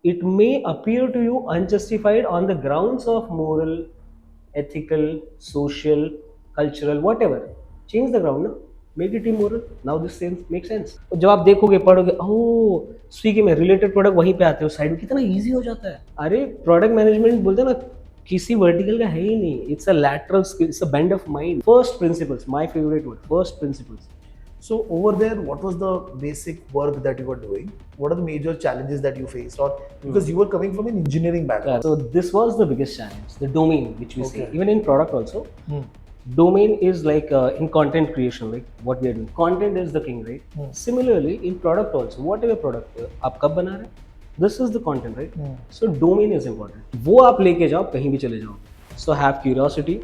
it may appear to you unjustified on the grounds of moral, ethical, social, cultural, whatever. Change the ground ना, make it immoral. Now this sense makes sense. जब आप देखोगे पढ़ोगे, ओह Swiggy में related product वहीं पे आते हो साइड में, कितना इजी हो जाता है. अरे प्रोडक्ट मैनेजमेंट बोलते हैं ना, किसी वर्टिकल का है ही नहीं. It's a lateral skill, it's a bend of mind. First principles, my favourite word, first principles. So over there, what was the basic work that you were doing? What are the major challenges that you faced? Or because you were coming from an engineering background. So this was the biggest challenge, the domain which we say, Okay. even in product also. Domain is like in content creation, like what we are doing. Content is the king, right? Similarly, in product also, whatever product आप कब बना रहे हैं, this is the content, right? So domain is important. वो आप लेके जाओ कहीं भी चले जाओ. So have curiosity,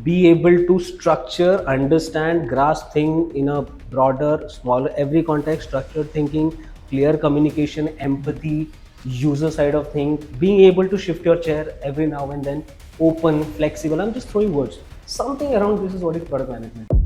be able to structure, understand, grasp thing in a broader, smaller, every context, structured thinking, clear communication, empathy, user side of thing, being able to shift your chair every now and then, open, flexible. I'm just throwing words. Something around this is what is product management.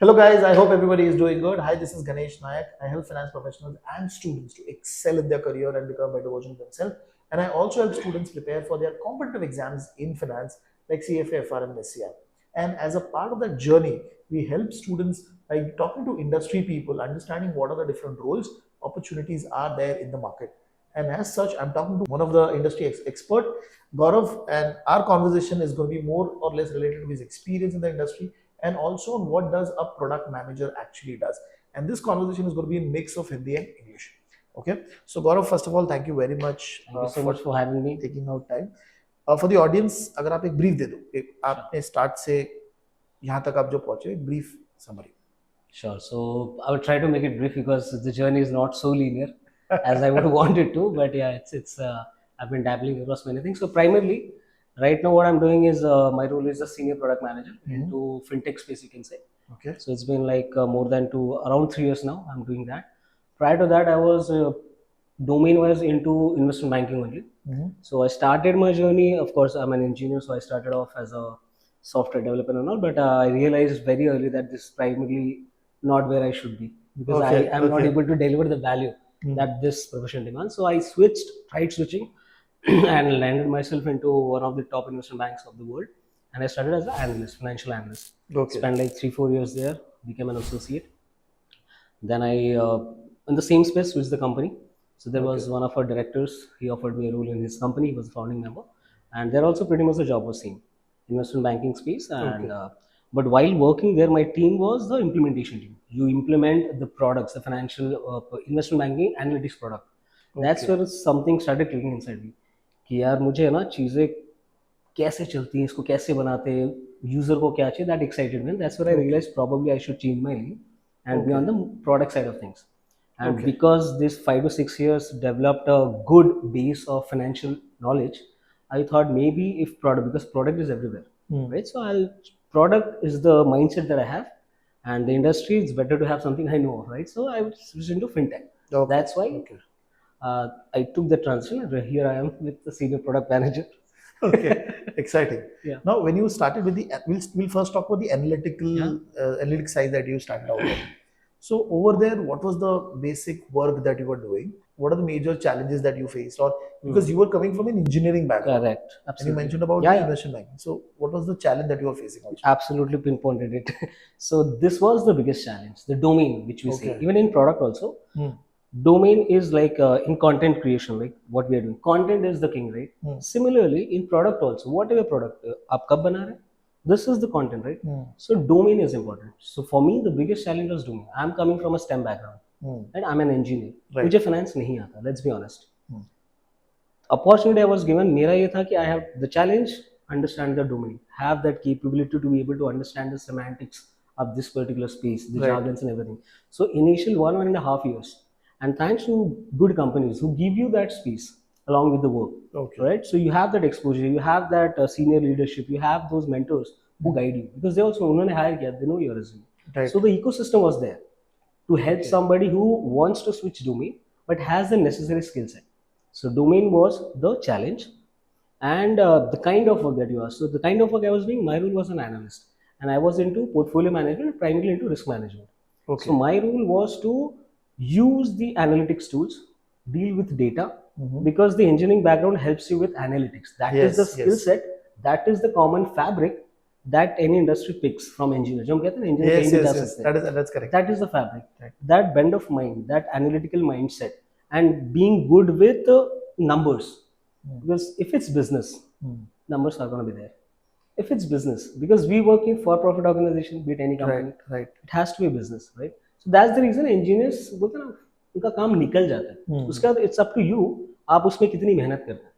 Hello guys, I hope everybody is doing good. Hi, this is Ganesh Nayak. I help finance professionals and students to excel in their career and become a better version of themselves. And I also help students prepare for their competitive exams in finance like CFA, FR and SCI. And as a part of that journey, we help students by talking to industry people, understanding what are the different roles, opportunities are there in the market. And as such, I'm talking to one of the industry expert, Gaurav, and our conversation is going to be more or less related to his experience in the industry and also on what does a product manager actually does. And this conversation is going to be a mix of Hindi and English. Okay. So Gaurav, first of all, thank you very much. Thank you so much for having me. Taking out time. For the audience, अगर आप एक brief दे दो, आपने start से यहाँ तक आप जो पहुँचे, brief summary. Sure. So I will try to make it brief because the journey is not so linear as I would want it to. But yeah, it's I've been dabbling across many things. So primarily, right now what I'm doing is my role is a senior product manager into fintech space, you can say. Okay. So it's been like more than around 3 years now. I'm doing that. Prior to that, I was domain was into investment banking only. So I started my journey. Of course, I'm an engineer, so I started off as a software developer and all. But I realized very early that this is primarily not where I should be because I am not able to deliver the value that this profession demands. So I tried switching, and landed myself into one of the top investment banks of the world. And I started as an analyst, financial analyst. Okay. Spent like 3-4 years there, became an associate. Then I, in the same space, switched the company. So there was one of our directors. He offered me a role in his company. He was a founding member, and there also pretty much the job was same, investment banking space. And but while working there, my team was the implementation team. You implement the products, the financial investment banking analytics product. That's where something started clicking inside me. कि यार मुझे है ना चीज़ें कैसे चलती हैं, इसको कैसे बनाते हैं, यूजर को क्या चाहिए. That excited me. That's when I realised probably I should change my lane and be on the product side of things. And because this 5 to 6 years developed a good base of financial knowledge, I thought maybe if product, because product is everywhere, right? So product is the mindset that I have, and the industry, it's better to have something I know of, right? So I switched into fintech. That's why I took the transition, and here I am with the senior product manager. Okay, exciting. Yeah. Now, when you started with the, we'll first talk about the analytic side that you started out with. So over there, what was the basic work that you were doing? What are the major challenges that you faced? Or because you were coming from an engineering background. Correct. And you Absolutely. mentioned about the investment banking. So what was the challenge that you were facing also? Absolutely pinpointed it. So this was the biggest challenge, the domain which we say, even in product also. Domain is like in content creation, like what we are doing. Content is the king, right? Similarly, in product also, whatever product आप कब बना रहे हैं, this is the content, right? So domain is important. So for me, the biggest challenge was domain. I'm coming from a STEM background, and I'm an engineer. मुझे finance नहीं आता. Let's be honest. Opportunity I was given, मेरा ये था कि I have the challenge, understand the domain, have that capability to be able to understand the semantics of this particular space, the jargons and everything. So initial 1.5 years, and thanks to good companies who give you that space along with the work, right? So you have that exposure, you have that senior leadership, you have those mentors who guide you, because they also उन्होंने hire किया, they know your resume. So the ecosystem was there to help somebody who wants to switch domain but has the necessary skill set. So domain was the challenge, and the kind of work that you asked. So the kind of work I was doing, my role was an analyst. and I was into portfolio management, primarily into risk management. Okay. So my role was to use the analytics tools, deal with data, because the engineering background helps you with analytics. That is the Yes, skill yes. set, that is the common fabric that any industry picks from engineers. जो हम कहते हैं ना engineer Yes, कहीं भी जा yes, yes. सकते हैं. That's correct. That is the fabric. Right. That bend of mind, that analytical mindset, and being good with numbers. Because if it's business, numbers are going to be there. If it's business, because we work in for-profit organization, be it any company, Right. it has to be business, right? So that's the reason engineers बोलते हैं ना उनका काम निकल जाता है. उसके बाद it's up to you, आप उसमें कितनी मेहनत करते हैं.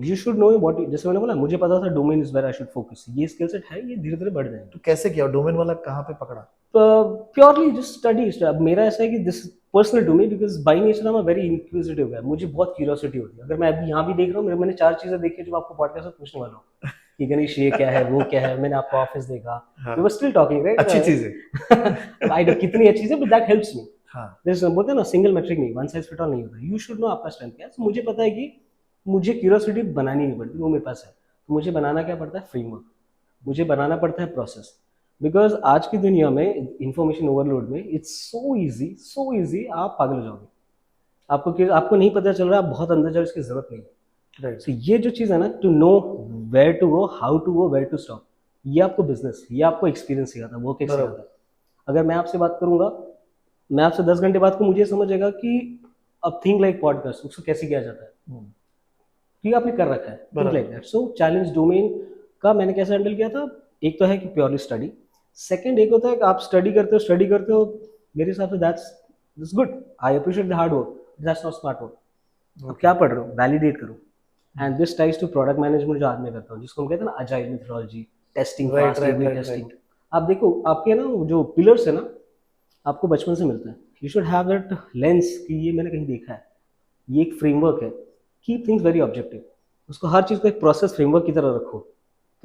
You should know what, जैसे मैंने बोला मुझे पता था domain is where I should focus, ये स्किल सेट है, ये धीरे धीरे बढ़ जाएंगे. तो कैसे किया डोमेन वाला कहाँ पे पकड़ा? Purely just study. अब मेरा ऐसा है कि this personal to me, because by nature I am very inquisitive guy. मुझे बहुत क्यूरियोसिटी होती है. अगर मैं अभी यहाँ भी देख रहा हूँ, मैंने 4 चीजें देखी जो आपको पॉडकास्ट में पूछने वाला हूँ कि गणेश ये क्या है, वो क्या है. मैंने आपका ऑफिस देखा, we were still talking, right? अच्छी चीज है. आई नो कितनी अच्छी चीज है, बट दैट हेल्प्स मी. हाँ. जैसे बोलते हैं ना सिंगल मेट्रिक नहीं, वन साइज फिट ऑल नहीं होता. यू शुड नो आपका स्ट्रेंथ क्या है. So मुझे पता है कि मुझे क्यूरियोसिटी बनानी नहीं पड़ती, वो मेरे पास है. तो मुझे बनाना क्या पड़ता है? फ्रेमवर्क. मुझे बनाना पड़ता है प्रोसेस. बिकॉज आज की दुनिया में इंफॉर्मेशन ओवरलोड में इट्स सो इजी, आप पागल हो जाओगे. आपको नहीं पता चल रहा, आप बहुत अंदर जाओ, इसकी जरूरत नहीं है. राइट. तो ये जो चीज़ है ना, to know where to go, how to go, where to stop, ये आपको बिजनेस, ये आपको एक्सपीरियंस सिखाता है, वर्क सिखाता है. अगर मैं आपसे बात करूंगा, मैं आपसे 10 घंटे बात को मुझे समझेगा कि अब थिंक लाइक पॉडकास्ट, उसको कैसे किया जाता है, ये आपने कर रखा है. Think like that. So challenge domain का मैंने कैसे हैंडल किया था? एक तो है कि प्योरली स्टडी. सेकंड एक होता है कि आप स्टडी करते हो. मेरे हिसाब से that's good. I appreciate the hard work, that's not smart work. अब क्या पढ़ रहे हो, वैलिडेट करो. And this ties to product management जो आज मैं करता हूँ, जिसको हम कहते हैं ना agile methodology, testing, fast testing. आप देखो आपके ना जो पिलर्स है ना, आपको बचपन से मिलता है. You should have that lens कि ये मैंने कहीं देखा है, ये एक फ्रेमवर्क है. Keep things very objective. उसको हर चीज को एक प्रोसेस फ्रेमवर्क की तरह रखो.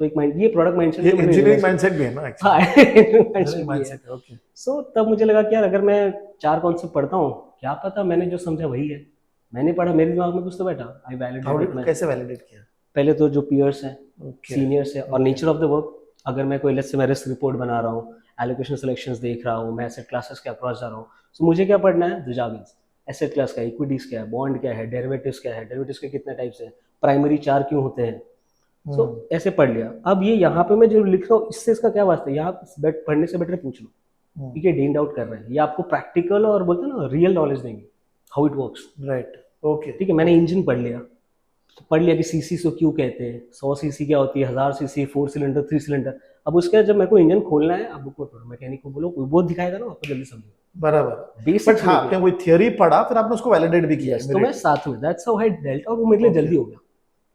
तो एक माइंड, ये प्रोडक्ट माइंडसेट, ये इंजीनियरिंग माइंडसेट भी है ना एक्चुअली. माइंडसेट. ओके. सो तब मुझे लगा कि यार अगर मैं 4 कॉन्सेप्ट पढ़ता हूँ, क्या पता मैंने जो समझा वही है. मैंने पढ़ा, मेरे दिमाग में कुछ तो बैठा. आई वैलिडेट. कैसे वैलिडेट किया? पहले तो जो पीयर्स हैं, Okay. सीनियर्स है, और नेचर ऑफ द वर्क. अगर मैं कोई लेट्स से मैं रिस्क रिपोर्ट बना रहा हूँ, एलोकेशन सिलेक्शंस देख रहा हूँ, मैं एसेट क्लासेस के अक्रॉस जा रहा हूँ, तो मुझे क्या पढ़ना है? The jargons. एसेट क्लास का, इक्विटीज क्या है, बॉन्ड क्या है, डेरिवेटिव्स क्या है, डेरिवेटिव्स के कितने टाइप्स हैं, प्राइमरी 4 क्यों होते हैं. सो ऐसे पढ़ लिया. अब ये यहाँ पे मैं जो लिख रहा हूँ, इससे इसका क्या वास्ता है? यहाँ पढ़ने से बेटर पूछ लो, ठीक है, डेन आउट कर रहे हैं. ये आपको प्रैक्टिकल और बोलते हैं ना रियल नॉलेज देंगे, how it works. Right. Okay. ठीक है, मैंने इंजन पढ़ लिया, तो पढ़ लिया कि सीसी को क्यों कहते हैं, 100 सीसी क्या होती है, 1000 सीसी, 4 सिलेंडर, 3 सिलेंडर. अब उसके बाद जब मेरे को इंजन खोलना है, अब बुक में पढ़ो, मैकेनिक को बोलो, वो दिखाएगा ना, आपको जल्दी समझो. बराबर. बेसिक. बट हाँ, आपने कोई थ्योरी पढ़ा, फिर आपने उसको वैलिडेट भी किया. तो मैं साथ में, दैट्स हाउ आई डेल्ट, और वो मेरे लिए जल्दी हो गया.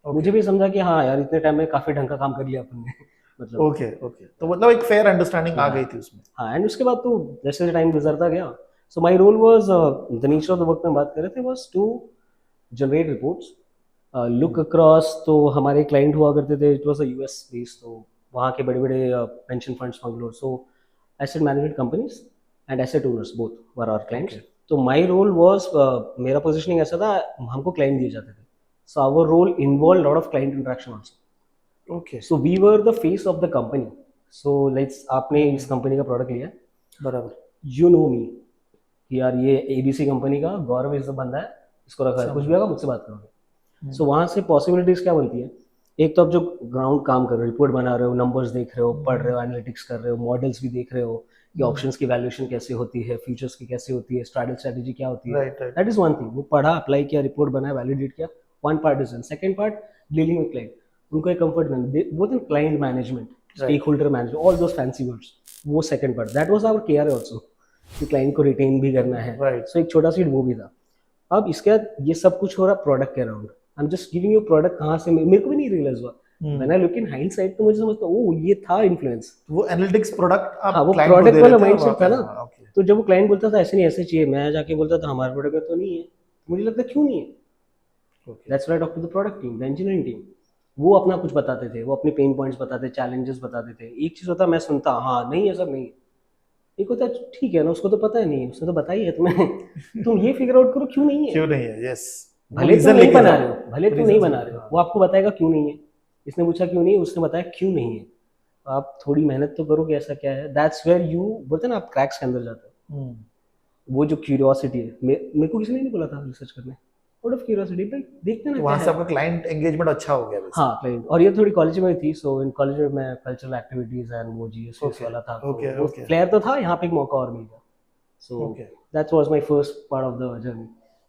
मुझे भी समझा कि हाँ यार, इतने टाइम में काफी ढंग का काम कर लिया अपन ने. मतलब ओके. तो मतलब एक फेयर अंडरस्टैंडिंग आ गई थी उसमें. हाँ. एंड उसके बाद तो जैसे टाइम गुजरता गया, so my role was, the nature of the work में बात कर रहे थे, was to generate reports, look across. तो हमारे क्लाइंट हुआ करते थे, it was a US based, तो वहाँ के बड़े बड़े pension funds, Bangalore, so asset management companies and asset owners both were our clients. तो माय रोल वाज, मेरा पोजीशनिंग ऐसा था, हमको क्लाइंट दिए जाते थे. So our role involved a lot of client interaction also. Okay. So we were the face of the company. So let's, आपने इस कंपनी का प्रोडक्ट लिया, बराबर. You know me कि यार ये ABC कंपनी का गौरव इस बंदा है, इसको रखा है, कुछ भी होगा मुझसे बात करोगे. So वहाँ से पॉसिबिलिटीज क्या बनती है? एक तो आप जो ग्राउंड काम कर रहे हो, रिपोर्ट बना रहे हो, नंबर्स देख रहे हो, पढ़ रहे हो, एनालिटिक्स कर रहे हो, मॉडल्स भी देख रहे हो कि ऑप्शंस की वैल्यूएशन कैसे होती है, फ्यूचर्स की कैसे होती है, स्ट्रैटेजी क्या होती है. That is one thing. वो पढ़ा, अप्लाई किया, रिपोर्ट बनाया, वैलिडेट किया. One part is done. Second part, dealing with client. उनको एक comfort देना. Both in client management, stakeholder management, all those fancy words. वो second part. That was our KRA also. कि client को retain भी करना है. So एक छोटा सीट वो भी था. अब इसके बाद ये सब कुछ हो रहा product के around. I'm just giving you product कहाँ से, मेरे को भी नहीं realize हुआ. When I look in hindsight तो मुझे समझता हूँ, ओह ये था influence. वो analytics product आप वो client को product दे वाला रहे थे mindset था ना. तो जब वो client बोलता था ऐसे नहीं ऐसे चाहिए, मैं जाके बोलता था हमारे प्रोडक्ट में तो नहीं है. मुझे लगता क्यों नहीं है. That's why I talk to the product team, the engineering team. वो अपना कुछ बताते थे, वो अपने पेन पॉइंट्स बताते, चैलेंजेस बताते थे. एक चीज होता मैं सुनता, हाँ नहीं ऐसा नहीं. एक होता ठीक है ना, उसको तो पता है नहीं, उसने तो बताई है तुम्हें. तुम ये फिगर आउट करो क्यों नहीं है. क्यों नहीं है. यस. भले तुम नहीं बना रहे हो, वो आपको बताएगा क्यों नहीं है. इसने पूछा क्यों नहीं है, उसने बताया क्यों नहीं है. आप थोड़ी मेहनत तो करो कि ऐसा क्या है, दैट्स वेयर यू बोलते हैं ना, आप क्रैक्स के अंदर जाते हो। वो जो क्यूरियोसिटी है, मेरे को किसी ने नहीं बोला था रिसर्च करने, आउट ऑफ क्यूरियोसिटी भाई देखते हैं तो ना क्या वहां से है। आपका क्लाइंट एंगेजमेंट अच्छा हो गया वैसे। हाँ क्लाइंट, और ये थोड़ी कॉलेज में थी, सो इन कॉलेज में मैं कल्चरल एक्टिविटीज एंड वो जीएसएस ओके वाला था, तो ओके वो ओके फ्लेयर तो था, यहाँ पे एक मौका और मिल गया। So okay. That was my first part of the journey.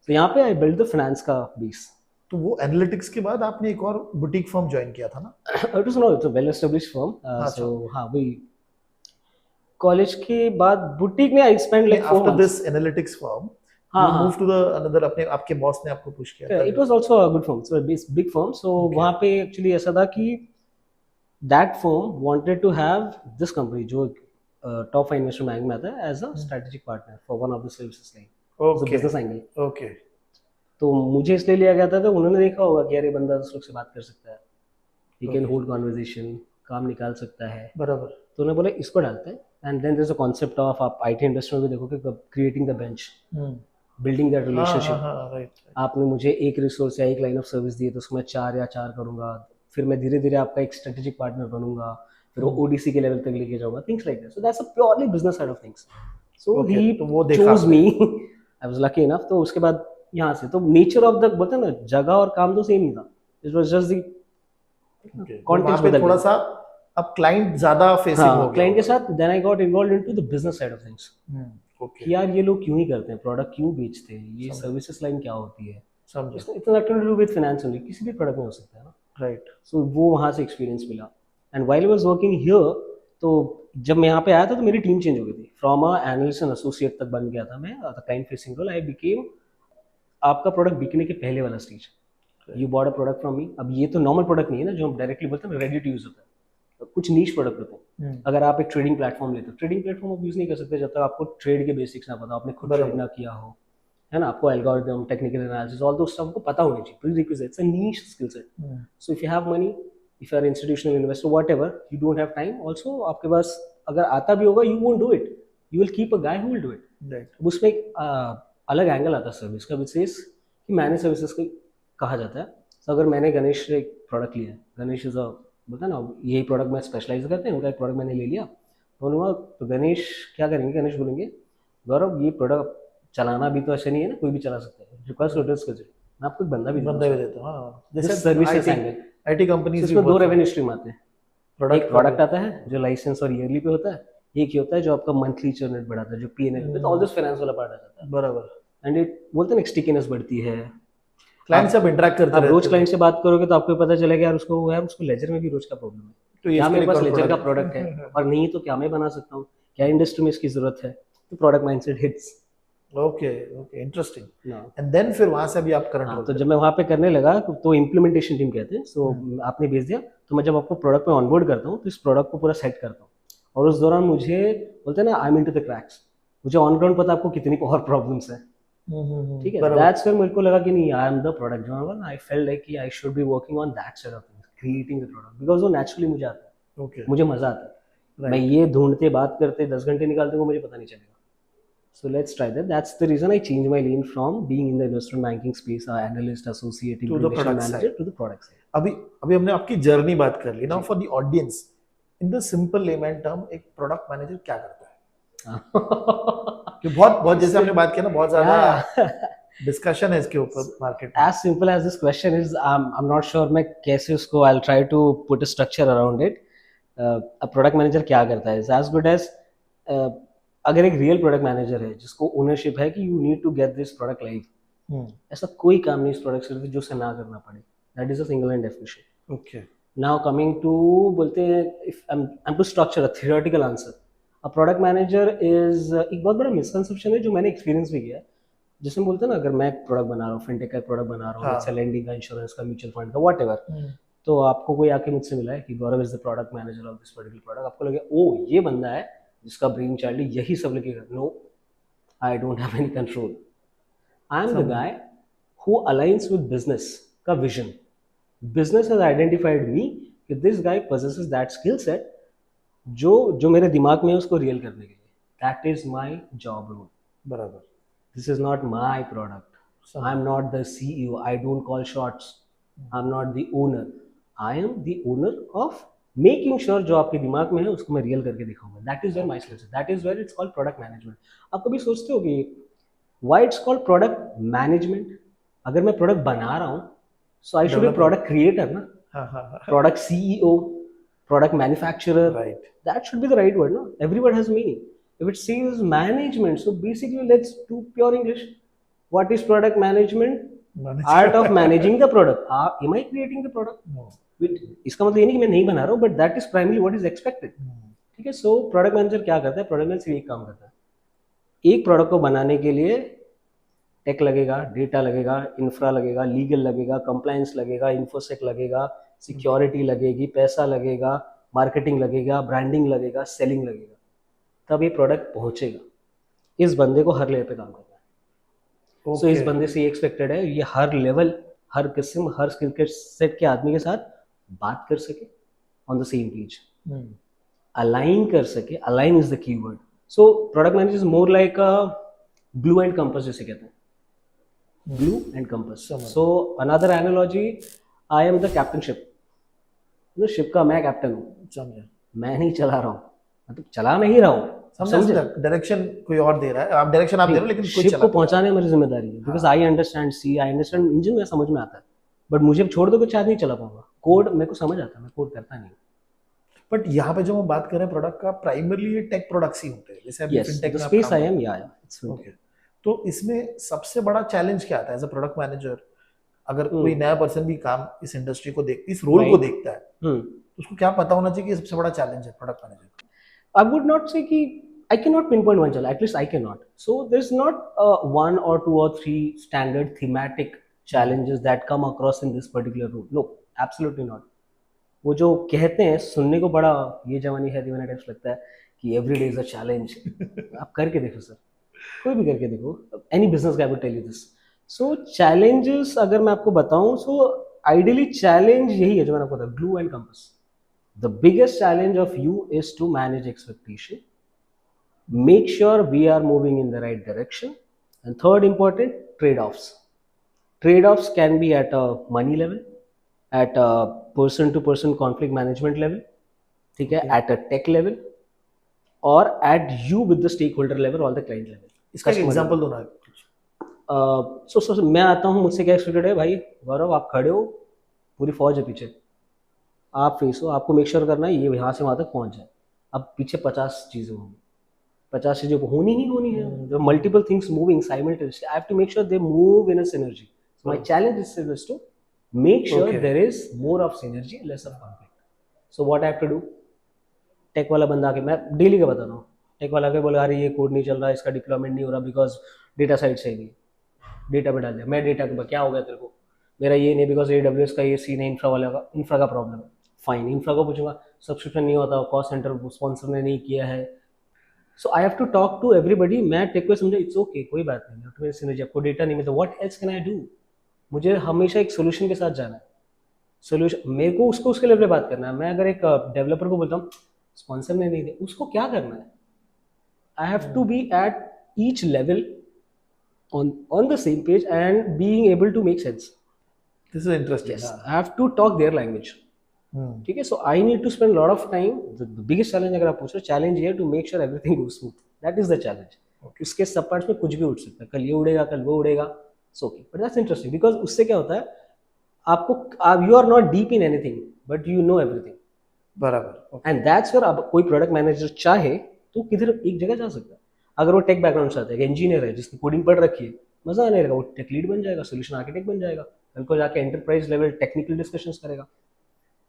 तो यहाँ पे आई बिल्ड द फाइनेंस का बेस। तो वो एनालिटिक्स के बाद आपने एक और बुटीक फर्म ज्वाइन किया था ना? It was not, it's a well established firm. अच्छा सो ओके। हाँ वही, कॉलेज के बाद बुटीक में आई स्पेंड नहीं, like 4 after months. This analytics firm हाँ यू मूव हाँ, टू द अनदर, अपने आपके बॉस ने आपको पुश किया था? It was also a good firm, so big firm. So okay वहाँ पे एक्चुअली ऐसा था कि that firm wanted to have this company जो टॉप 5 इन्वेस्टमेंट बैंक में आता है as a strategic partner for one of the services line, as a okay business angle. Okay. तो मुझे इसलिए लिया गया था, तो उन्होंने देखा होगा कि यार ये बंदा 10 लोग से बात कर सकता है, he can okay hold conversation, काम निकाल सकता है। बराबर। तो उन्होंने बोला इसको डालते हैं। And then there is a concept of, आप आईटी इंडस्ट्री में भी देखोगे, creating the bench, hmm. Building that हाँ हाँ रिलेशनशिप। हाँ, राइट। आपने मुझे एक रिसोर्स या एक लाइन ऑफ सर्विस दी है, तो उसको मैं 4 या 4 करूंगा, फिर मैं धीरे धीरे आपका एक स्ट्रेटेजिक पार्टनर बनूंगा, फिर वो ओडीसी के लेवल तक लेके जाऊंगा, things like that. So that's a purely business side of things. So okay, ही तो वो देखा चोज आपने। Me, I was lucky enough. तो उसके बाद यहाँ से तो नेचर ऑफ द, बोलते हैं ना, जगह और काम तो सेम ही था, it was just the okay, वो वहां कॉन्टेक्स्ट पे बदल थोड़ा गया। सा अब क्लाइंट ज्यादा फेसिंग हो हाँ गया क्लाइंट के होगा। साथ then I got involve into the business side of things, okay. कि यार ये लोग क्यों ही करते हैं, प्रोडक्ट क्यों बेचते हैं, ये समझा सर्विसेज लाइन क्या होती है। समझा। इसमें इतना nothing to do with finance only, किसी भी प्रोडक्ट में हो सकता है ना। राइट। सो वो वहाँ से एक्सपीरियंस मिला। And while I was working here, तो जब मैं यहाँ पे आया था तो मेरी टीम चेंज हो गई थी, from a analyst and associate तक बन गया था मैं, client facing role. I became आपका प्रोडक्ट बिकने के पहले वाला stage. You bought a product from me. अब ये तो नॉर्मल प्रोडक्ट नहीं है ना जो हम डायरेक्टली बोलते हैं, रेडी टू यूज होता है, तो कुछ नीश प्रोडक्ट होते हैं। अगर आप एक ट्रेडिंग प्लेटफॉर्म लेते हो, ट्रेडिंग प्लेटफॉर्म आप यूज नहीं कर सकते जब तक आपको ट्रेड के बेसिक्स ना पता हो, आपने खुद ट्रेड बराबर। ना किया हो, है ना। आपको algorithm, technical analysis, all those stuff को पता होनी चाहिए, prerequisite, it's a niche skill set. So if you have money, if you are institutional investor, whatever, you don't have time also, आपके पास अगर आता भी होगा, you won't do it, you will keep a guy who will do it. Right. अब उसमें एक अलग एंगल आता है सर्विस का, विच इज कि मैनेज सर्विसेज को कहा जाता है। तो अगर मैंने गणेश से एक प्रोडक्ट लिया है, गणेश इज अ, बोलता है ना, यही प्रोडक्ट में स्पेशलाइज करते हैं, उनका एक प्रोडक्ट मैंने ले लिया, तो उन्होंने बोला, तो गणेश क्या करेंगे, गणेश बोलेंगे गौरव ये प्रोडक्ट चलाना भी तो ऐसा नहीं है ना, कोई भी चला सकता है, रिक्वेस्ट ऑर्डर्स कर, मैं आपको एक बंदा भी बंदा भी दूंगा। देता हूँ, हाँ, दिस जैसे services IT angle, IT companies भी इसमें दो बहुत सारे रेवेन्यू स्ट्रीम आते हैं। एक प्रोडक्ट का प्रोडक्ट भी। आता है जो लाइसेंस और ईयरली पे होता है, एक ही होता है जो आपका मंथली चर्न रेट बढ़ाता है, जो पीएनएल पे, तो ऑल दिस फाइनेंस वाला पार्ट आ जाता है। बराबर। एंड इट बोलते हैं ना, स्टिकीनेस बढ़ती है। क्लाइंट से आप आप इंटरेक्ट करते आप रोज रहते हो, क्लाइंट से बात करोगे तो आपको पता चलेगा यार उसको, यार उसको लेजर में भी रोज का प्रॉब्लम है, तो ये क्या इसके मेरे लिए पास कौन लेजर का प्रोडक्ट? प्रोडक्ट है, और नहीं तो क्या मैं बना सकता हूँ, क्या इंडस्ट्री में इसकी जरूरत है, तो product mindset hits okay okay, interesting. ना। एंड देन फिर वहां से अभी आप करंट हाँ रोल तो पे जब मैं वहाँ पे करने लगा, तो इम्प्लीमेंटेशन टीम कहते हैं। सो आपने भेज दिया, तो मैं जब आपको प्रोडक्ट में ऑनबोर्ड करता हूँ, तो इस प्रोडक्ट को पूरा सेट करता हूँ, और उस दौरान मुझे, बोलते हैं ना, I am into the cracks, मुझे ऑन ग्राउंड पता है आपको कितनी और प्रॉब्लम्स है, ठीक है। बराबर। दैट्स वेयर मेरे को लगा कि नहीं, आई एम द प्रोडक्ट जो, आई फेल्ट लाइक कि आई should be working on that side of things, creating the product, because वो नेचुरली मुझे आता है, ओके मुझे मजा आता है। मैं राइट। ये ढूंढते बात करते 10 घंटे निकालते हुए मुझे पता नहीं चलेगा। So let's try that. That's the reason I changed my lane from being in the investment banking space, analyst, associate, to the implementation product manager, side. to the product side. अभी अभी हमने आपकी जर्नी बात कर ली ना, ji. For the audience, in the simple layman term, एक product manager क्या करता है? कि बहुत बहुत जैसे हमने बात किया ना, बहुत ज्यादा Yeah. डिस्कशन है इसके ऊपर मार्केट में। As simple as this question is, I'm not sure मैं कैसे उसको, I'll try to put a structure around it. A product manager क्या करता है? Is as good as अगर एक रियल प्रोडक्ट मैनेजर है जिसको ओनरशिप है कि you need to get this product live, ऐसा कोई काम नहीं इस प्रोडक्ट से जो उसे ना करना पड़े। That is a single line definition. Okay now coming to, बोलते हैं, if I am to structure a theoretical answer, a product manager is, एक बहुत बड़ा मिसकंसेप्शन है जो मैंने एक्सपीरियंस भी किया है, जिसमें बोलते हैं ना, अगर मैं एक प्रोडक्ट बना रहा हूँ, फिनटेक का प्रोडक्ट बना रहा हूँ, हाँ। जैसे लेंडिंग का, इंश्योरेंस का, म्यूचुअल फंड का, वट एवर, तो आपको कोई आके मुझसे मिला है कि Gaurav is the product manager of this particular product, आपको लगे ओ ये बंदा है जिसका ब्रेन चाइल्ड यही सब लेके, no, I don't have any control. I am the guy who aligns with business का विजन। बिजनेस हैज आइडेंटिफाइड मी कि this guy possesses that skill set, जो जो मेरे दिमाग में है उसको रियल करने के लिए। That is my job role. बराबर। This is not my product. I'm not the CEO. I don't call shots. I'm not the owner. I am the owner of making sure जो आपके दिमाग में है उसको मैं रियल करके दिखाऊंगा. That is where my skills, that is where it's called product management. आप कभी सोचते हो कि why it's called product management? अगर मैं प्रोडक्ट बना रहा हूँ so I should be Developer. Product creator ना, हाँ हाँ हाँ. product CEO, product manufacturer. Right. That should be the right word, no? Every word has meaning. If it says management, so basically let's do pure English. What is product management? Art of managing the product. Am I creating the product? No. इसका मतलब ये नहीं कि मैं नहीं बना रहा हूँ, but that is primarily what is expected. ठीक है. So product manager क्या करता है? Product manager एक काम करता है. एक प्रोडक्ट को बनाने के लिए टेक लगेगा, डेटा लगेगा, इंफ्रा लगेगा, लीगल लगेगा, कंप्लायंस लगेगा, इन्फोसेक लगेगा, सिक्योरिटी लगेगी, पैसा लगेगा, मार्केटिंग लगेगा, ब्रांडिंग लगेगा, सेलिंग लगेगा, तब ये प्रोडक्ट पहुंचेगा. इस बंदे को हर लेवल पे काम करना है. सो इस बंदे से ये एक्सपेक्टेड है ये हर लेवल, हर किस्म, हर स्किल के सेट के आदमी के साथ बात कर सके, on the same page, align कर सके. Align is the key word. So product manager is more like a glue and compass जैसे कहते हैं. Glue and compass. So another analogy, I am the captain ship. मतलब ship का मैं captain हूँ. समझा. मैं नहीं चला रहा हूँ, मतलब चला नहीं रहा हूँ. समझा. डायरेक्शन कोई और दे रहा है, आप डायरेक्शन आप दे रहे हो लेकिन कोई शिप चला को पहुंचाने मेरी जिम्मेदारी है. Because I understand see, I understand engine, में समझ में आता है. बट मुझे छोड़ दो तो शायद नहीं चला पाऊंगा. कोड मेरे को समझ आता है, मैं कोड करता नहीं. बट यहाँ पे जो हम बात कर रहे हैं प्रोडक्ट का, प्राइमरली ये टेक प्रोडक्ट्स ही होते हैं. जैसे अभी Yes, fintech the में आप space काम I am, करते हो. yeah, it's fintech. Okay. तो इसमें सबसे बड़ा चैलेंज क्या आता है एज अ प्रोडक्ट मैनेजर? अगर कोई नया पर्सन भी काम इस इंडस्ट्री को इस रोल को देखता है, तो उसको क्या पता होना चाहिए कि सबसे बड़ा चैलेंज है product manager? I would not say कि I cannot pinpoint one challenge. At least I cannot. So there's not one or two or three standard thematic challenges that come across in this particular role. No, absolutely not. वो जो कहते हैं सुनने को बड़ा ये जवानी है दीवाना टाइप्स लगता है कि every day is a challenge. आप करके देखो सर, कोई भी करके देखो. Any business guy would tell you this. So challenges अगर मैं आपको बताऊं, सो आइडियली चैलेंज यही है जो मैंने आपको बताया, glue and compass. The biggest challenge of you is to manage expectation, make sure we are moving in the right direction, and third important, trade-offs. Trade-offs can be at a money level, at a person to person conflict management level, ठीक है, at a tech level, or at you with the stakeholder level or the client level. इसका एक example दो ना. सो मैं आता हूँ, मुझसे क्या एक्सपेक्टेड है भाई, गौरव आप खड़े हो, पूरी फौज है पीछे, आप फेस हो, आपको मेक श्योर करना है ये यहाँ से वहाँ तक पहुँच जाए. अब पीछे 50 चीज़ें होंगी, 50 चीजें होनी ही होनी है. The multiple things moving simultaneously. I have to make sure they move in a synergy. So my challenge is to make sure there is more of synergy, less of conflict. So what I have to do? Tech वाला बंदा आके, मैं daily का बता रहा हूँ, take वाला आके बोले अरे ये कोड नहीं चल रहा, इसका डिप्लॉयमेंट नहीं हो रहा बिकॉज डेटा साइड सही नहीं. डेटा पे डाल दिया, मैं डेटा के क्या हो गया तेरे को, मेरा ये नहीं बिकॉज AWS का ये सीन है, इंफ्रा वाला का, इंफ्रा का प्रॉब्लम है. फाइन, इंफ्रा को पूछूंगा, सब्सक्रिप्शन नहीं होता, कॉस्ट सेंटर स्पॉन्सर ने नहीं किया है. So I have to talk to everybody. मैं टेक को समझा, इट्स ओके, कोई बात नहीं, तुम्हें सिनर्जी, आपको डेटा नहीं मिलता, what else can I do. मुझे हमेशा एक सोल्यूशन के साथ जाना है. सोल्यूशन मेरे को उसको उसके लेवल पे बात करना है. मैं अगर एक डेवलपर को बोलता हूँ स्पॉन्सर ने नहीं दिया, उसको क्या करना है? I have to be at each level on the same page and being able to make sense. This is interesting. Yes, I have to talk their language. ठीक है. So I need to spend lot of time. The biggest challenge अगर आप पूछ रहे हो, challenge ये है to make sure everything goes smooth. That is the challenge. उसके सब पार्ट्स में कुछ भी उठ सकता है, कल ये उड़ेगा, कल वो उड़ेगा, so okay, but that's interesting because उससे क्या होता है, आपको you are not deep in anything but you know everything. बराबर. एंड दैट्स वेयर अब कोई प्रोडक्ट मैनेजर चाहे तो किधर एक जगह जा सकता है. अगर वो टेक बैकग्राउंड से आता है, इंजीनियर है जिसकी कोडिंग पढ़ रखी है, मजा आने लगा, वो टेक लीड बन जाएगा, सोल्यूशन आर्किटेक्ट बन जाएगा, कल को जाके एंटरप्राइज लेवल टेक्निकल डिस्कशंस करेगा.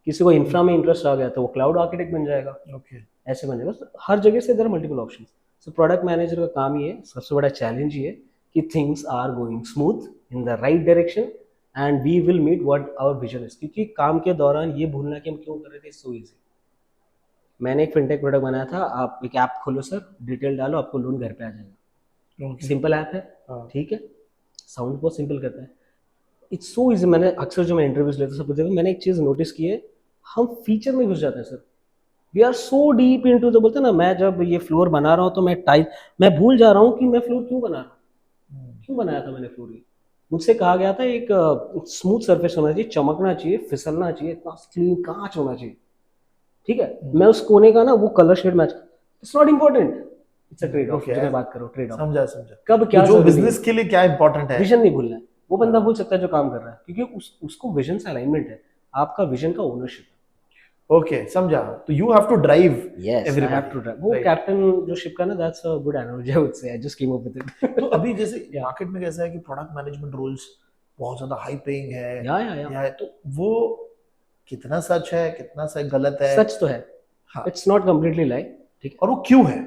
किसी को इंफ्रा में इंटरेस्ट आ गया तो वो क्लाउड आर्किटेक्ट बन जाएगा. ओके. ऐसे बन जाएगा. So, हर जगह से there are multiple options. So product manager का काम ये है, सबसे बड़ा चैलेंज ये है कि things are going smooth in the right direction and we will meet what our vision is. क्योंकि काम के दौरान ये भूलना कि हम क्यों कर रहे थे, सो इजी. मैंने एक फिनटेक प्रोडक्ट बनाया था, आप एक ऐप खोलो सर, डिटेल डालो, आपको लोन घर पे आ जाएगा. सिंपल ऐप है, ठीक है, साउंड बहुत सिंपल करता है, इट्स सो इजी. मैंने अक्सर जो मैं इंटरव्यूज लेता सब देखो, मैंने एक चीज़ नोटिस की है, हम फीचर में घुस जाते हैं sir. We are so deep into, तो बोलते हैं ना, मैं जब ये फ्लोर बना रहा हूँ तो मैं भूल जा रहा हूँ कि मैं फ्लोर क्यों बना रहा हूँ, क्यों बनाया था मैंने फ्लोर. मुझसे कहा गया था एक स्मूथ सरफेस होना चाहिए, चमकना चाहिए, फिसलना चाहिए, इतना क्लीन कांच होना चाहिए, ठीक है, मैं उस कोने का ना वो colour shade match, it's not important, it's a trade off. Okay. जो मैं बात करूँ ट्रेड ऑफ, समझा समझा। कब तो क्या जो जरूरी है, बिजनेस के लिए क्या इंपॉर्टेंट है, विजन नहीं भूलना है। वो बंदा भूल सकता है जो काम कर रहा है, क्योंकि उसको विजन से अलाइनमेंट है, आपका विजन का ओनरशिप है। ओके समझा। तो you have to drive Yes, I have to drive. वो कैप्टन जो शिप का ना, that's a good analogy I would say. I just came up with it. तो अभी जैसे Yeah. मार्केट में कैसा है कि प्रोडक्ट मैनेजमेंट रोल्स बहुत ज्यादा हाई पेइंग है, Yeah. या है, तो वो कितना सच है कितना सच गलत है? सच तो है, हाँ। इट्स नॉट कम्प्लीटली लाई, ठीक है। और वो क्यों है?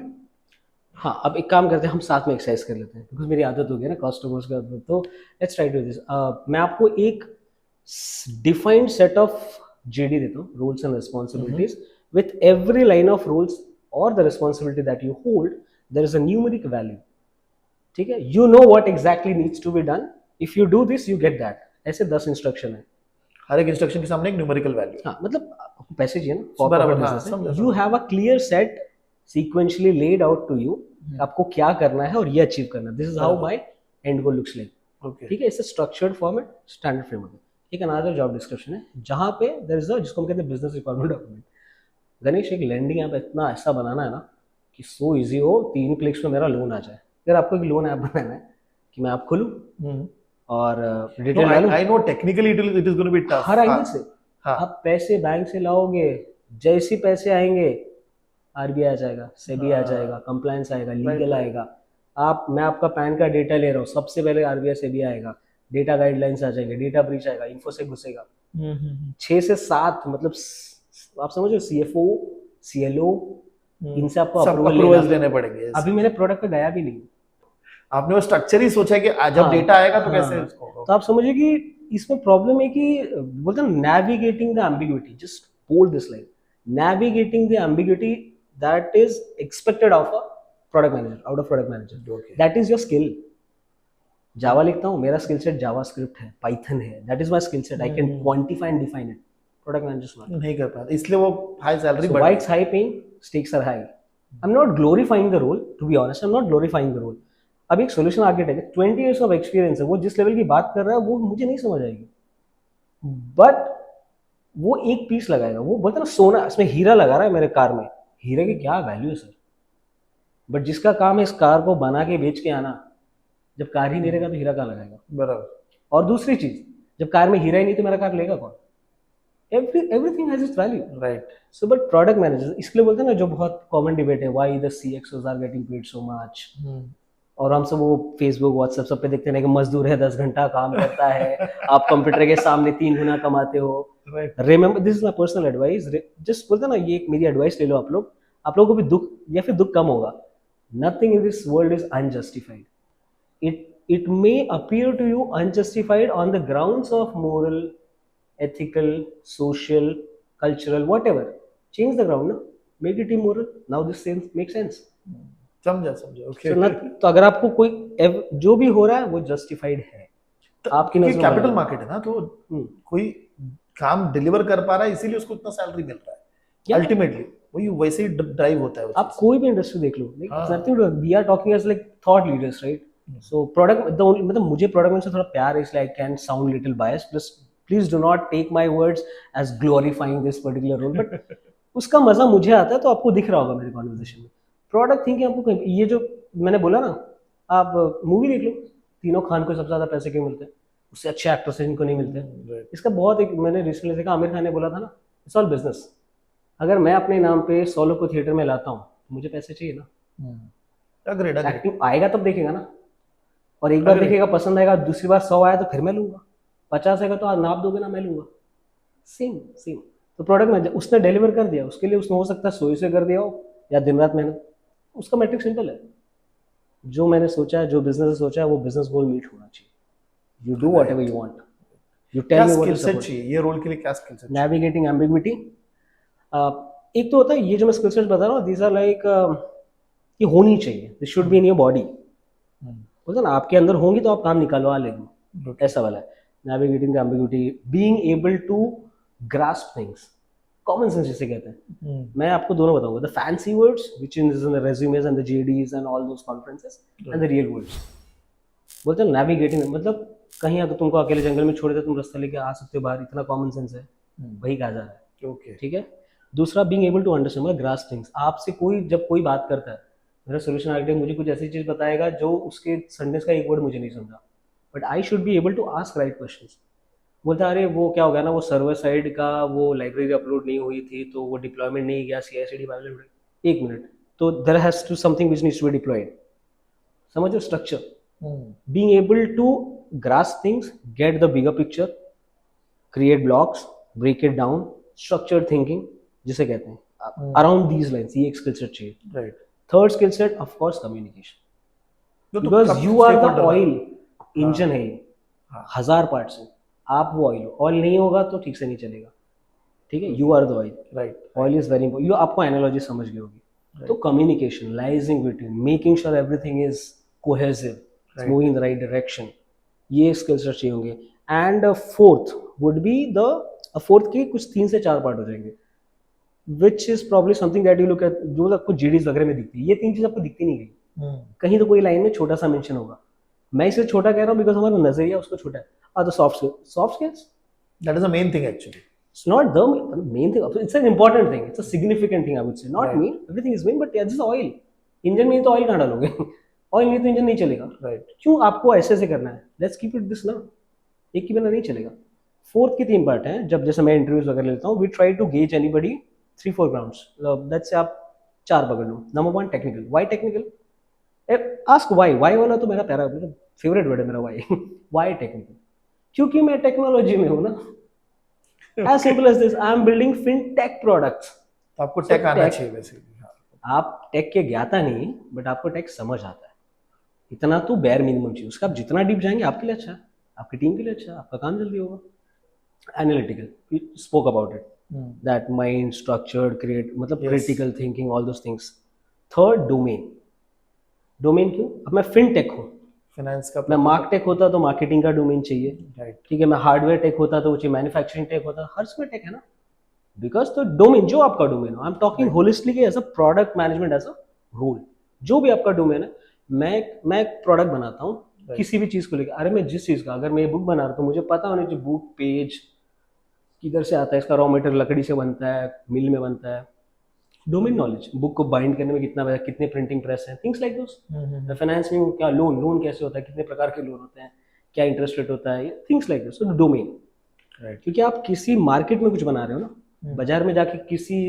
हाँ, अब एक काम करते हैं, हम साथ में एक्सरसाइज कर लेते हैं, बिकॉज मेरी आदत हो गई है ना कस्टमर्स की आदत। तो लेट्स ट्राई टू दिस। मैं आपको एक डिफाइंड सेट ऑफ जेडी देता हूँ, rules and responsibilities. With every line of rules और the responsibility that you hold, there is a numeric value, ठीक है। You know what exactly needs to be done, if you do this you get that. ऐसे 10 instruction है, हर एक instruction के सामने एक numerical value. हाँ, मतलब आपको पैसे चाहिए बराबर, ना, हाँ, समझा, you have a clear set sequentially laid out to you, आपको क्या करना है और ये अचीव करना है। This is how my end goal looks like, okay. ठीक है। It's a structured format, standard framework. एक अनदर जॉब डिस्क्रिप्शन है जहाँ पे देयर इज अ, जिसको हम कहते हैं बिजनेस रिक्वायरमेंट डॉक्यूमेंट। गणेश, एक लैंडिंग ऐप इतना ऐसा बनाना है ना कि सो इजी हो, 3 क्लिक्स में मेरा लोन आ जाए। अगर आपको एक लोन ऐप बनाना है कि मैं ऐप खोलूँ और डिटेल डालूं, I know technically it is going to be tough हर एंगल से हाँ। आप पैसे बैंक से लाओगे, जैसे पैसे आएंगे आरबीआई आ जाएगा, सेबी आ जाएगा, कंप्लायंस आएगा, लीगल आएगा। मैं आपका पैन का डेटा ले रहा हूँ, सबसे पहले आरबीआई सेबी आएगा, डेटा गाइडलाइंस आ जाएंगे, डेटा ब्रीच आएगा, इन्फो से घुसेगा। 6 से 7 मतलब आप समझो सीएफओ, सीएलओ, इनसे आपको सब अप्रूवल अप्रूवल्स लेने पड़ेंगे। अभी मैंने प्रोडक्ट पे गया भी नहीं। आपने वो स्ट्रक्चर ही सोचा है कि जब हाँ, डेटा आएगा तो हाँ, कैसे उसको। तो आप समझिए कि इसमें प्रॉब्लम है कि बोलते हैं navigating the ambiguity, just bold this line, navigating the ambiguity that is expected of a product manager, out of product manager, that is your skill. Java लिखता हूँ, मेरा स्किल सेट जावा स्क्रिप्ट है, Python है, that is my skill set, I can quantify and define it. Product manager नहीं कर पाते, इसलिए वो high salary so why it's high paying, stakes are high. I'm not glorifying the role, to be honest, I'm not glorifying the role. अब एक solution architect है, 20 years of experience है, वो जिस लेवल की बात कर रहा है वो मुझे नहीं समझ आएगी, बट वो एक पीस लगाएगा। वो बोलते हैं ना सोना, इसमें हीरा लगा रहा है मेरे कार में, हीरे की क्या वैल्यू है सर, बट जिसका काम है इस कार को बना के बेच के आना, जब कार ही नहीं रहेगा तो हीरा कहाँ लगाएगा। बराबर। और दूसरी चीज, जब कार में हीरा ही नहीं तो मेरा कार लेगा कौन। everything has its value, right. so but product managers, इसके लिए बोलते हैं ना, जो बहुत कॉमन डिबेट है, why the CXOs are getting paid so much, और हम सब वो फेसबुक व्हाट्सएप सब पे देखते हैं कि मजदूर है 10 घंटा काम करता है, आप कंप्यूटर के सामने 3 गुना कमाते हो। Remember, this is my personal advice, just बोलते हैं ना, ये एक मेरी एडवाइस ले लो आप लोगों को भी दुख या फिर दुख कम होगा। Nothing in this world is unjustified, it may appear to you unjustified on the grounds of moral, ethical, social, cultural, whatever. Change the ground, make it immoral. Now this sense makes sense. समझा okay. तो अगर आपको कोई जो भी हो रहा है वो जस्टिफाइड है आपकी नजरों में। कैपिटल मार्केट है ना, तो कोई काम डिलीवर कर पा रहा है इसीलिए उसको इतना सैलरी मिल रहा है। अल्टीमेटली वही वैसे ही ड्राइव होता है। आप कोई भी इंडस्ट्री देख लो, nothing to, we are talking as like thought leaders, right. So product मतलब मुझे प्रोडक्ट में से थोड़ा प्यार है, इसलिए I can sound little bias, please do not take my words as glorifying this particular role, but उसका मजा मुझे आता है, तो आपको दिख रहा होगा मेरे कॉन्वर्सेशन में। प्रोडक्ट थिंकिंग आपको, ये जो मैंने बोला ना, आप मूवी देख लो, तीनों खान को सबसे ज्यादा पैसे क्यों मिलते हैं, उससे अच्छे एक्टर्स जिनको नहीं मिलते। इसका बहुत एक मैंने रिसेंटली देखा, आमिर खान ने बोला था ना, इट्स ऑल बिजनेस। अगर मैं अपने नाम पे 100 लोग को थिएटर में लाता हूँ, मुझे पैसे चाहिए ना। एक्टिंग आएगा तब देखेगा ना, और एक बार देखेगा पसंद आएगा, दूसरी बार 100 आया तो फिर मैं लूंगा, 50 आएगा तो आप नाप दोगे ना, मैं लूंगा। सेम। तो प्रोडक्ट में उसने डिलीवर कर दिया, उसके लिए उसने हो सकता है 100 से कर दिया हो या दिन रात मेहनत, उसका मैट्रिक सिंपल है। जो मैंने सोचा है, जो बिजनेस सोचा है, वो बिजनेस गोल मीट होना चाहिए। You do whatever you want, you tell me what is skill set. ये रोल के लिए क्या स्किल सेट? नेविगेटिंग एम्बिग्विटी, एक तो होता है ये जो मैं स्किल सेट बता रहा हूँ, दीज आर लाइक, ये होनी चाहिए, this should be in your body. बोलते ना, आपके अंदर होंगी तो आप काम निकालवा लेंगे, ऐसा वाला है। Navigating the ambiguity, being able to grasp things, common sense जिसे कहते हैं। मैं आपको दोनों बताऊंगा, the fancy words which is in the resumes and the JDs and all those conferences, and the real words. बोलते हैं नेविगेटिंग मतलब कहीं अगर तुमको अकेले जंगल में छोड़ दे, तुम रास्ता लेके आ सकते हो बाहर, इतना कॉमन सेंस है, वही कहा जा रहा है। ओके, ठीक है। दूसरा बीइंग एबल टू अंडरस्टैंड, मतलब ग्रास्प थिंग्स। आपसे कोई जब कोई बात करता है, मेरा सोल्यूशन आर्किटेक्ट मुझे कुछ ऐसी चीज बताएगा जो उसके सेंटेंस का एक वर्ड मुझे नहीं समझा, but I should be able to ask right questions. बोलता है, अरे वो क्या हो गया ना, वो सर्वर साइड का वो लाइब्रेरी अपलोड नहीं हुई थी तो वो डिप्लॉयमेंट नहीं गया, CI/CD पाइपलाइन। एक मिनट, तो there has to something which needs to be deployed. समझो structure, being able to grasp things, get the bigger picture, create blocks, break it down, structured thinking जिसे कहते हैं, अराउंड दीज लाइन्स, ये एक skill set चाहिए। Right. Third skill set of course communication, तो because you are the stakeholder oil, हाँ। Engine है ये, हाँ। 1000 पार्ट्स हैं, आप वो ऑयल हो, ऑयल नहीं होगा तो ठीक से नहीं चलेगा, ठीक है, you are the oil, right. Oil is very important. You आपको एनालॉजी समझ गई होगी। तो communication, liaising between, making sure everything is cohesive, moving in the right direction, ये स्किल्स चाहिए होंगे। And fourth would be the, fourth के कुछ 3 से 4 पार्ट हो जाएंगे, which is probably something that you look at, जो आपको जीडीज वगैरह में दिखती है। ये 3 चीज आपको दिखती नहीं गई, कहीं तो कोई लाइन में छोटा सा मेंशन होगा। मैं इसे छोटा कह रहा हूँ बिकॉज हमारा नजरिया उसको छोटा है। तो soft skills, That is the main thing actually. it's not the main thing, it's an important thing, it's a significant thing, I would say, not Right. main, everything is main, but yeah, this is oil, engine में तो oil कहाँ डालोगे? Oil नहीं तो engine नहीं चलेगा। Right. क्यों आपको ऐसे से करना है? लेट्स कीप इट दिस ना, एक के बिना नहीं चलेगा। फोर्थ के 3 पार्ट हैं, जब जैसे मैं इंटरव्यूज वगैरह लेता हूँ, we try to gauge anybody 3-4 grounds, let's say आप 4 पकड़ लो। Number 1 technical, why technical, ask why, why वाला तो मेरा प्यारा मतलब फेवरेट वर्ड है मेरा, वाई। वाई टेक्निकल, क्योंकि मैं टेक्नोलॉजी में हूँ ना, as simple as this, I am building fintech products। तो आपको So टेक आना tech- चाहिए बेसिकली। आप टेक के ज्ञाता नहीं, बट आपको टेक समझ आता है, इतना तो बेयर मिनिमम चाहिए। उसका आप जितना डीप जाएंगे आपके लिए अच्छा है, आपकी टीम के लिए अच्छा है, आपका काम जल्दी होगा। Analytical, we spoke about it, that mind structured, create, मतलब Yes. Critical thinking, all those things. Third domain, domain क्यों? अब मैं फिनटेक हूँ, फाइनेंस का मैं मार्कटेक होता तो मार्केटिंग का डोमेन चाहिए, राइट। ठीक है, मैं हार्डवेयर टेक होता तो चाहिए, मैन्युफैक्चरिंग टेक होता, हर समय टेक है ना, बिकॉज तो डोमेन जो आपका डोमेन हो, I am talking holistically as a product management, as a role, जो भी आपका डोमेन है। मैं एक प्रोडक्ट बनाता हूँ किसी भी चीज को लेकर। अरे मैं जिस चीज का, अगर मैं ये बुक बना रहा हूँ तो मुझे पता होना चाहिए बुक पेज किधर से आता है, इसका रॉ मटेरियल लकड़ी से बनता है, मिल में बनता है, डोमेन नॉलेज, बुक को बाइंड करने में कितना, कितने प्रिंटिंग प्रेस हैं, थिंग्स लाइक दोस। फाइनेंस में क्या, लोन कैसे होता है, कितने प्रकार के लोन होते हैं, क्या इंटरेस्ट रेट होता है, थिंग्स लाइक दिस। तो डोमेन, क्योंकि आप किसी मार्केट में कुछ बना रहे हो ना, बाजार में जाके किसी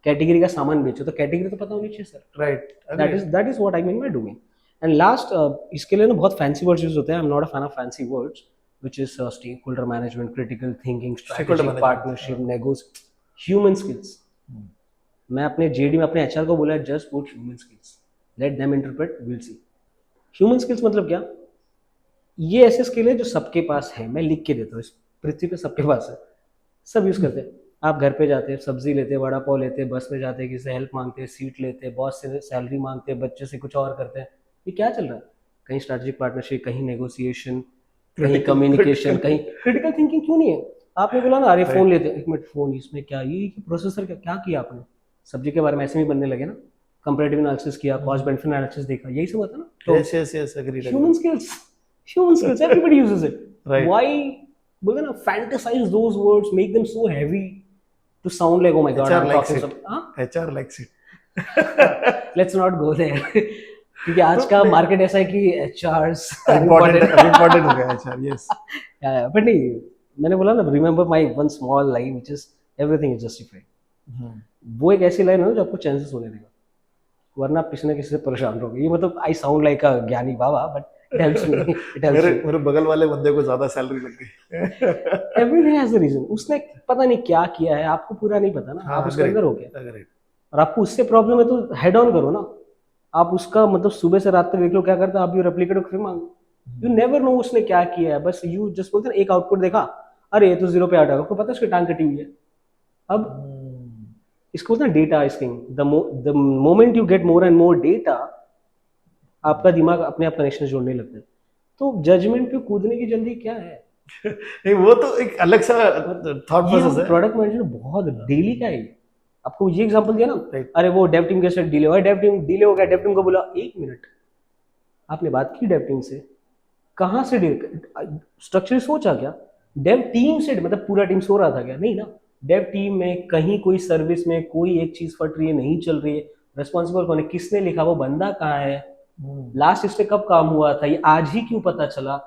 कैटेगरी का सामान बेचो तो कैटेगरी तो पता होनी चाहिए sir. Right. That is what I mean by domain. And last, इसके लिए ना बहुत फैंसी वर्ड्स यूज होते हैं, I am not a fan of fancy words, which is stakeholder management, critical thinking, strategic partnership, negotiation, human skills. मैं अपने JD में अपने एचआर को बोला, just put human skills, let them interpret, will see. Human skills मतलब क्या? ये ऐसे स्किल है जो सबके पास है, मैं लिख के देता हूँ, इस पृथ्वी पे सबके पास है, सब यूज करते हैं। आप घर पे जाते हैं, सब्जी लेते हैं, वड़ा पाव लेते हैं, बस में जाते हैं, किसी से हेल्प मांगते हैं, सीट लेते हैं, बॉस से सैलरी मांगते हैं, बच्चे से कुछ और करते हैं। ये क्या चल रहा है? कहीं स्ट्रेटेजिक पार्टनरशिप, कहीं नेगोशिएशन, कहीं कम्युनिकेशन, कहीं क्रिटिकल थिंकिंग क्यों नहीं है? आपने बोला ना, अरे फोन लेते हैं, एक मिनट, फोन इसमें क्या, ये प्रोसेसर क्या किया आपने? सब्जेक्ट के बारे में ऐसे भी बनने लगे ना, कंपैरेटिव एनालिसिस किया, कॉस्ट बेनिफिट एनालिसिस देखा, यही सब होता है ना। Yes yes yes, agreed. Human skills everybody uses it. Right. Why बोलते ना, fantasize those words, make them so heavy to sound like, oh my god, I HR am likes talking it. Some, हां, HR likes it. Let's not go there. क्योंकि आज का market ऐसा है कि एचआरस important हो गया HR, यस। बट नहीं, मैंने बोला ना, remember my one small line which is everything is justified. वो एक ऐसी लाइन है ना जो आपको चांसेस सोने देगा, वरना आप किसी ना किसी से परेशान रहोगे। ये मतलब आई साउंड लाइक अ ज्ञानी बाबा, but it helps me, it helps me. मेरे बगल वाले बंदे को ज्यादा सैलरी लग गई। Everything has a reason. उसने पता नहीं क्या किया है, आपको पूरा नहीं पता ना, हाँ, आप उसके अंदर हो गए, agreed. और आपको उससे प्रॉब्लम है तो हेड ऑन करो ना। आप उसका मतलब सुबह से रात तक देख लो क्या करता है, आप भी रेप्लिकेट फिर मांगो। यू नेवर नो उसने क्या किया है, बस यू जस्ट बोलते हैं एक आउटपुट देखा, अरे ये तो 0 पे आ जाएगा, आपको पता है उसकी टांग कटी हुई है। अब इसको बोलते हैं data is king. The moment you get more and more data, आपका दिमाग अपने आप कनेक्शन जोड़ने लगता है। तो जजमेंट पे कूदने की जल्दी क्या है? नहीं, वो तो एक अलग सा थॉट प्रोसेस है। प्रोडक्ट मैनेजमेंट बहुत डेली का है। आपको ये एग्जांपल दिया ना, Right. अरे वो डेव टीम के साथ डिले हुआ, डेव टीम डिले हो गया, डेव टीम को बोला, एक मिनट, आपने बात की डेव टीम से, कहाँ से डिले, स्ट्रक्चर सोचा क्या? डेव टीम से मतलब पूरा टीम सो रहा था क्या? नहीं ना, डेव टीम में कहीं कोई सर्विस में कोई एक चीज फट रही है, नहीं चल रही है, रेस्पॉन्सिबल कौन है, किसने लिखा, वो बंदा कहाँ है, लास्ट इस पे कब काम हुआ था, ये आज ही क्यों पता चला,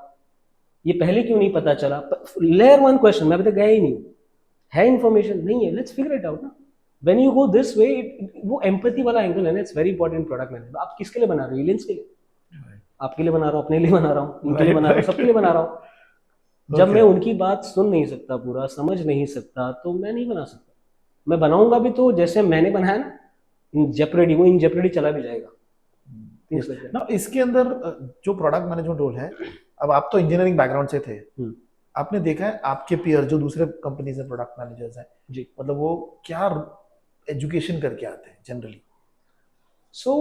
ये पहले क्यों नहीं पता चला। लेयर वन क्वेश्चन, मैं अभी तक गया ही नहीं, है इन्फॉर्मेशन नहीं है, लेट्स फिगर इट आउट ना। When you go this way, वो एम्पैथी वाला एंगल है ना, it's very important product management. आप किसके लिए बना रहे हो, एलियंस के लिए, आपके लिए बना रहा हूँ, अपने लिए बना रहा हूँ, उनके लिए बना रहा हूँ, सबके लिए बना रहा हूँ। जब मैं उनकी बात सुन नहीं सकता, पूरा समझ नहीं सकता, तो मैं नहीं बना सकता। मैं बनाऊंगा भी तो जैसे मैंने बनाया ना, इन जेपरेडी, वो इन जेपरेडी चला भी जाएगा। Things like that. ना इसके अंदर जो प्रोडक्ट मैनेजमेंट रोल है, अब आप तो इंजीनियरिंग बैकग्राउंड से थे, आपने देखा है आपके पीयर जो दूसरे कंपनीज में प्रोडक्ट मैनेजर्स हैं जी, मतलब वो क्या एजुकेशन करके आते हैं generally? So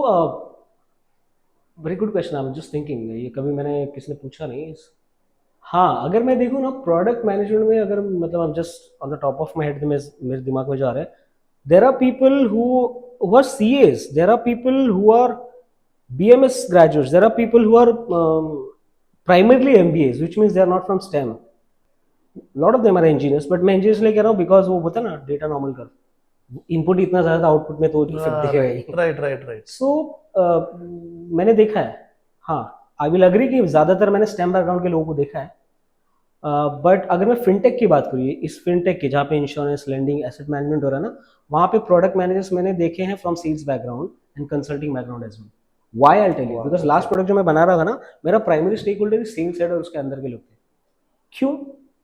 very good question, I am just thinking, ये कभी मैंने किसी ने पूछा नहीं। हाँ, अगर मैं देखूँ ना प्रोडक्ट मैनेजमेंट में, अगर मतलब I'm just on the top of my head मेरे दिमाग में जा रहा है, there are people who are CAs, there are people who are BMS graduates, there are people who are primarily MBAs, which means they are not from STEM. Lot of them are engineers, but मैं engineers ले कह रहा हूँ because वो होता है ना data normal कर, इनपुट इतना ज्यादा आउटपुट में तो इफेक्ट दिखेगा ही। Right right right. सो मैंने देखा है, हाँ, आई विल अग्री कि ज्यादातर मैंने स्टेम बैकग्राउंड के लोगों को देखा है, बट अगर मैं फिनटेक की बात करूँ, इस फिनटेक की जहाँ पे इंश्योरेंस, लेंडिंग, एसेट मैनेजमेंट हो रहा है ना, वहाँ पे प्रोडक्ट मैनेजर्स मैंने देखे हैं from sales background and consulting background as well. Why I'll tell you, because last product जो मैं बना रहा था ना, मेरा primary stakeholder sales head और उसके अंदर के लोग थे। क्यों?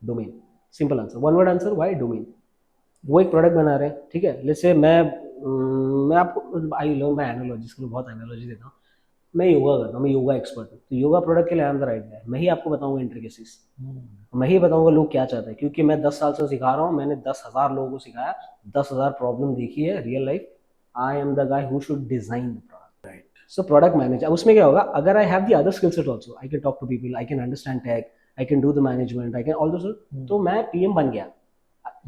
Domain, simple answer, one word answer, why domain. वो एक प्रोडक्ट बना रहे हैं, ठीक है, लेट्स से मैं आपको आई लर्न बाय एनालॉजी, इसके लिए बहुत एनालॉजी देता हूँ। मैं योगा करता हूँ, मैं योगा एक्सपर्ट हूँ, तो योगा प्रोडक्ट के लिए आई एम द राइट गाय। मैं ही आपको बताऊंगा इंट्रिकेसीज, मैं ही बताऊंगा लोग क्या चाहते हैं, क्योंकि मैं 10 साल से सिखा रहा हूँ, मैंने 10,000 लोगों को सिखाया, 10,000 प्रॉब्लम देखी है real life. I am the guy who should design the product, right. So product manager, उसमें क्या होगा, अगर I have the other skill set also, I can talk to people, I can understand tech, I can do the management, I can all those, तो मैं PM बन गया,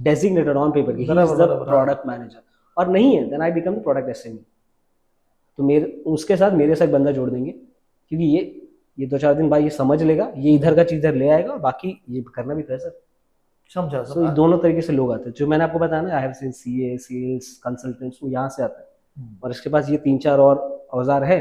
designated on paper, he is the product manager. और नहीं है, then I become the product SME। तो मेरे उसके साथ मेरे साथ बंदा जोड़ देंगे, क्योंकि ये 2-4 दिन बाद ये समझ लेगा, ये इधर का चीज इधर ले आएगा, बाकी ये करना भी तो है सर। समझा। तो ये दोनों तरीके से लोग आते हैं, जो मैंने आपको बताया ना, I have seen CA, sales, consultants, वो यहाँ से आता है, और इसके पास ये 3-4 और औजार है।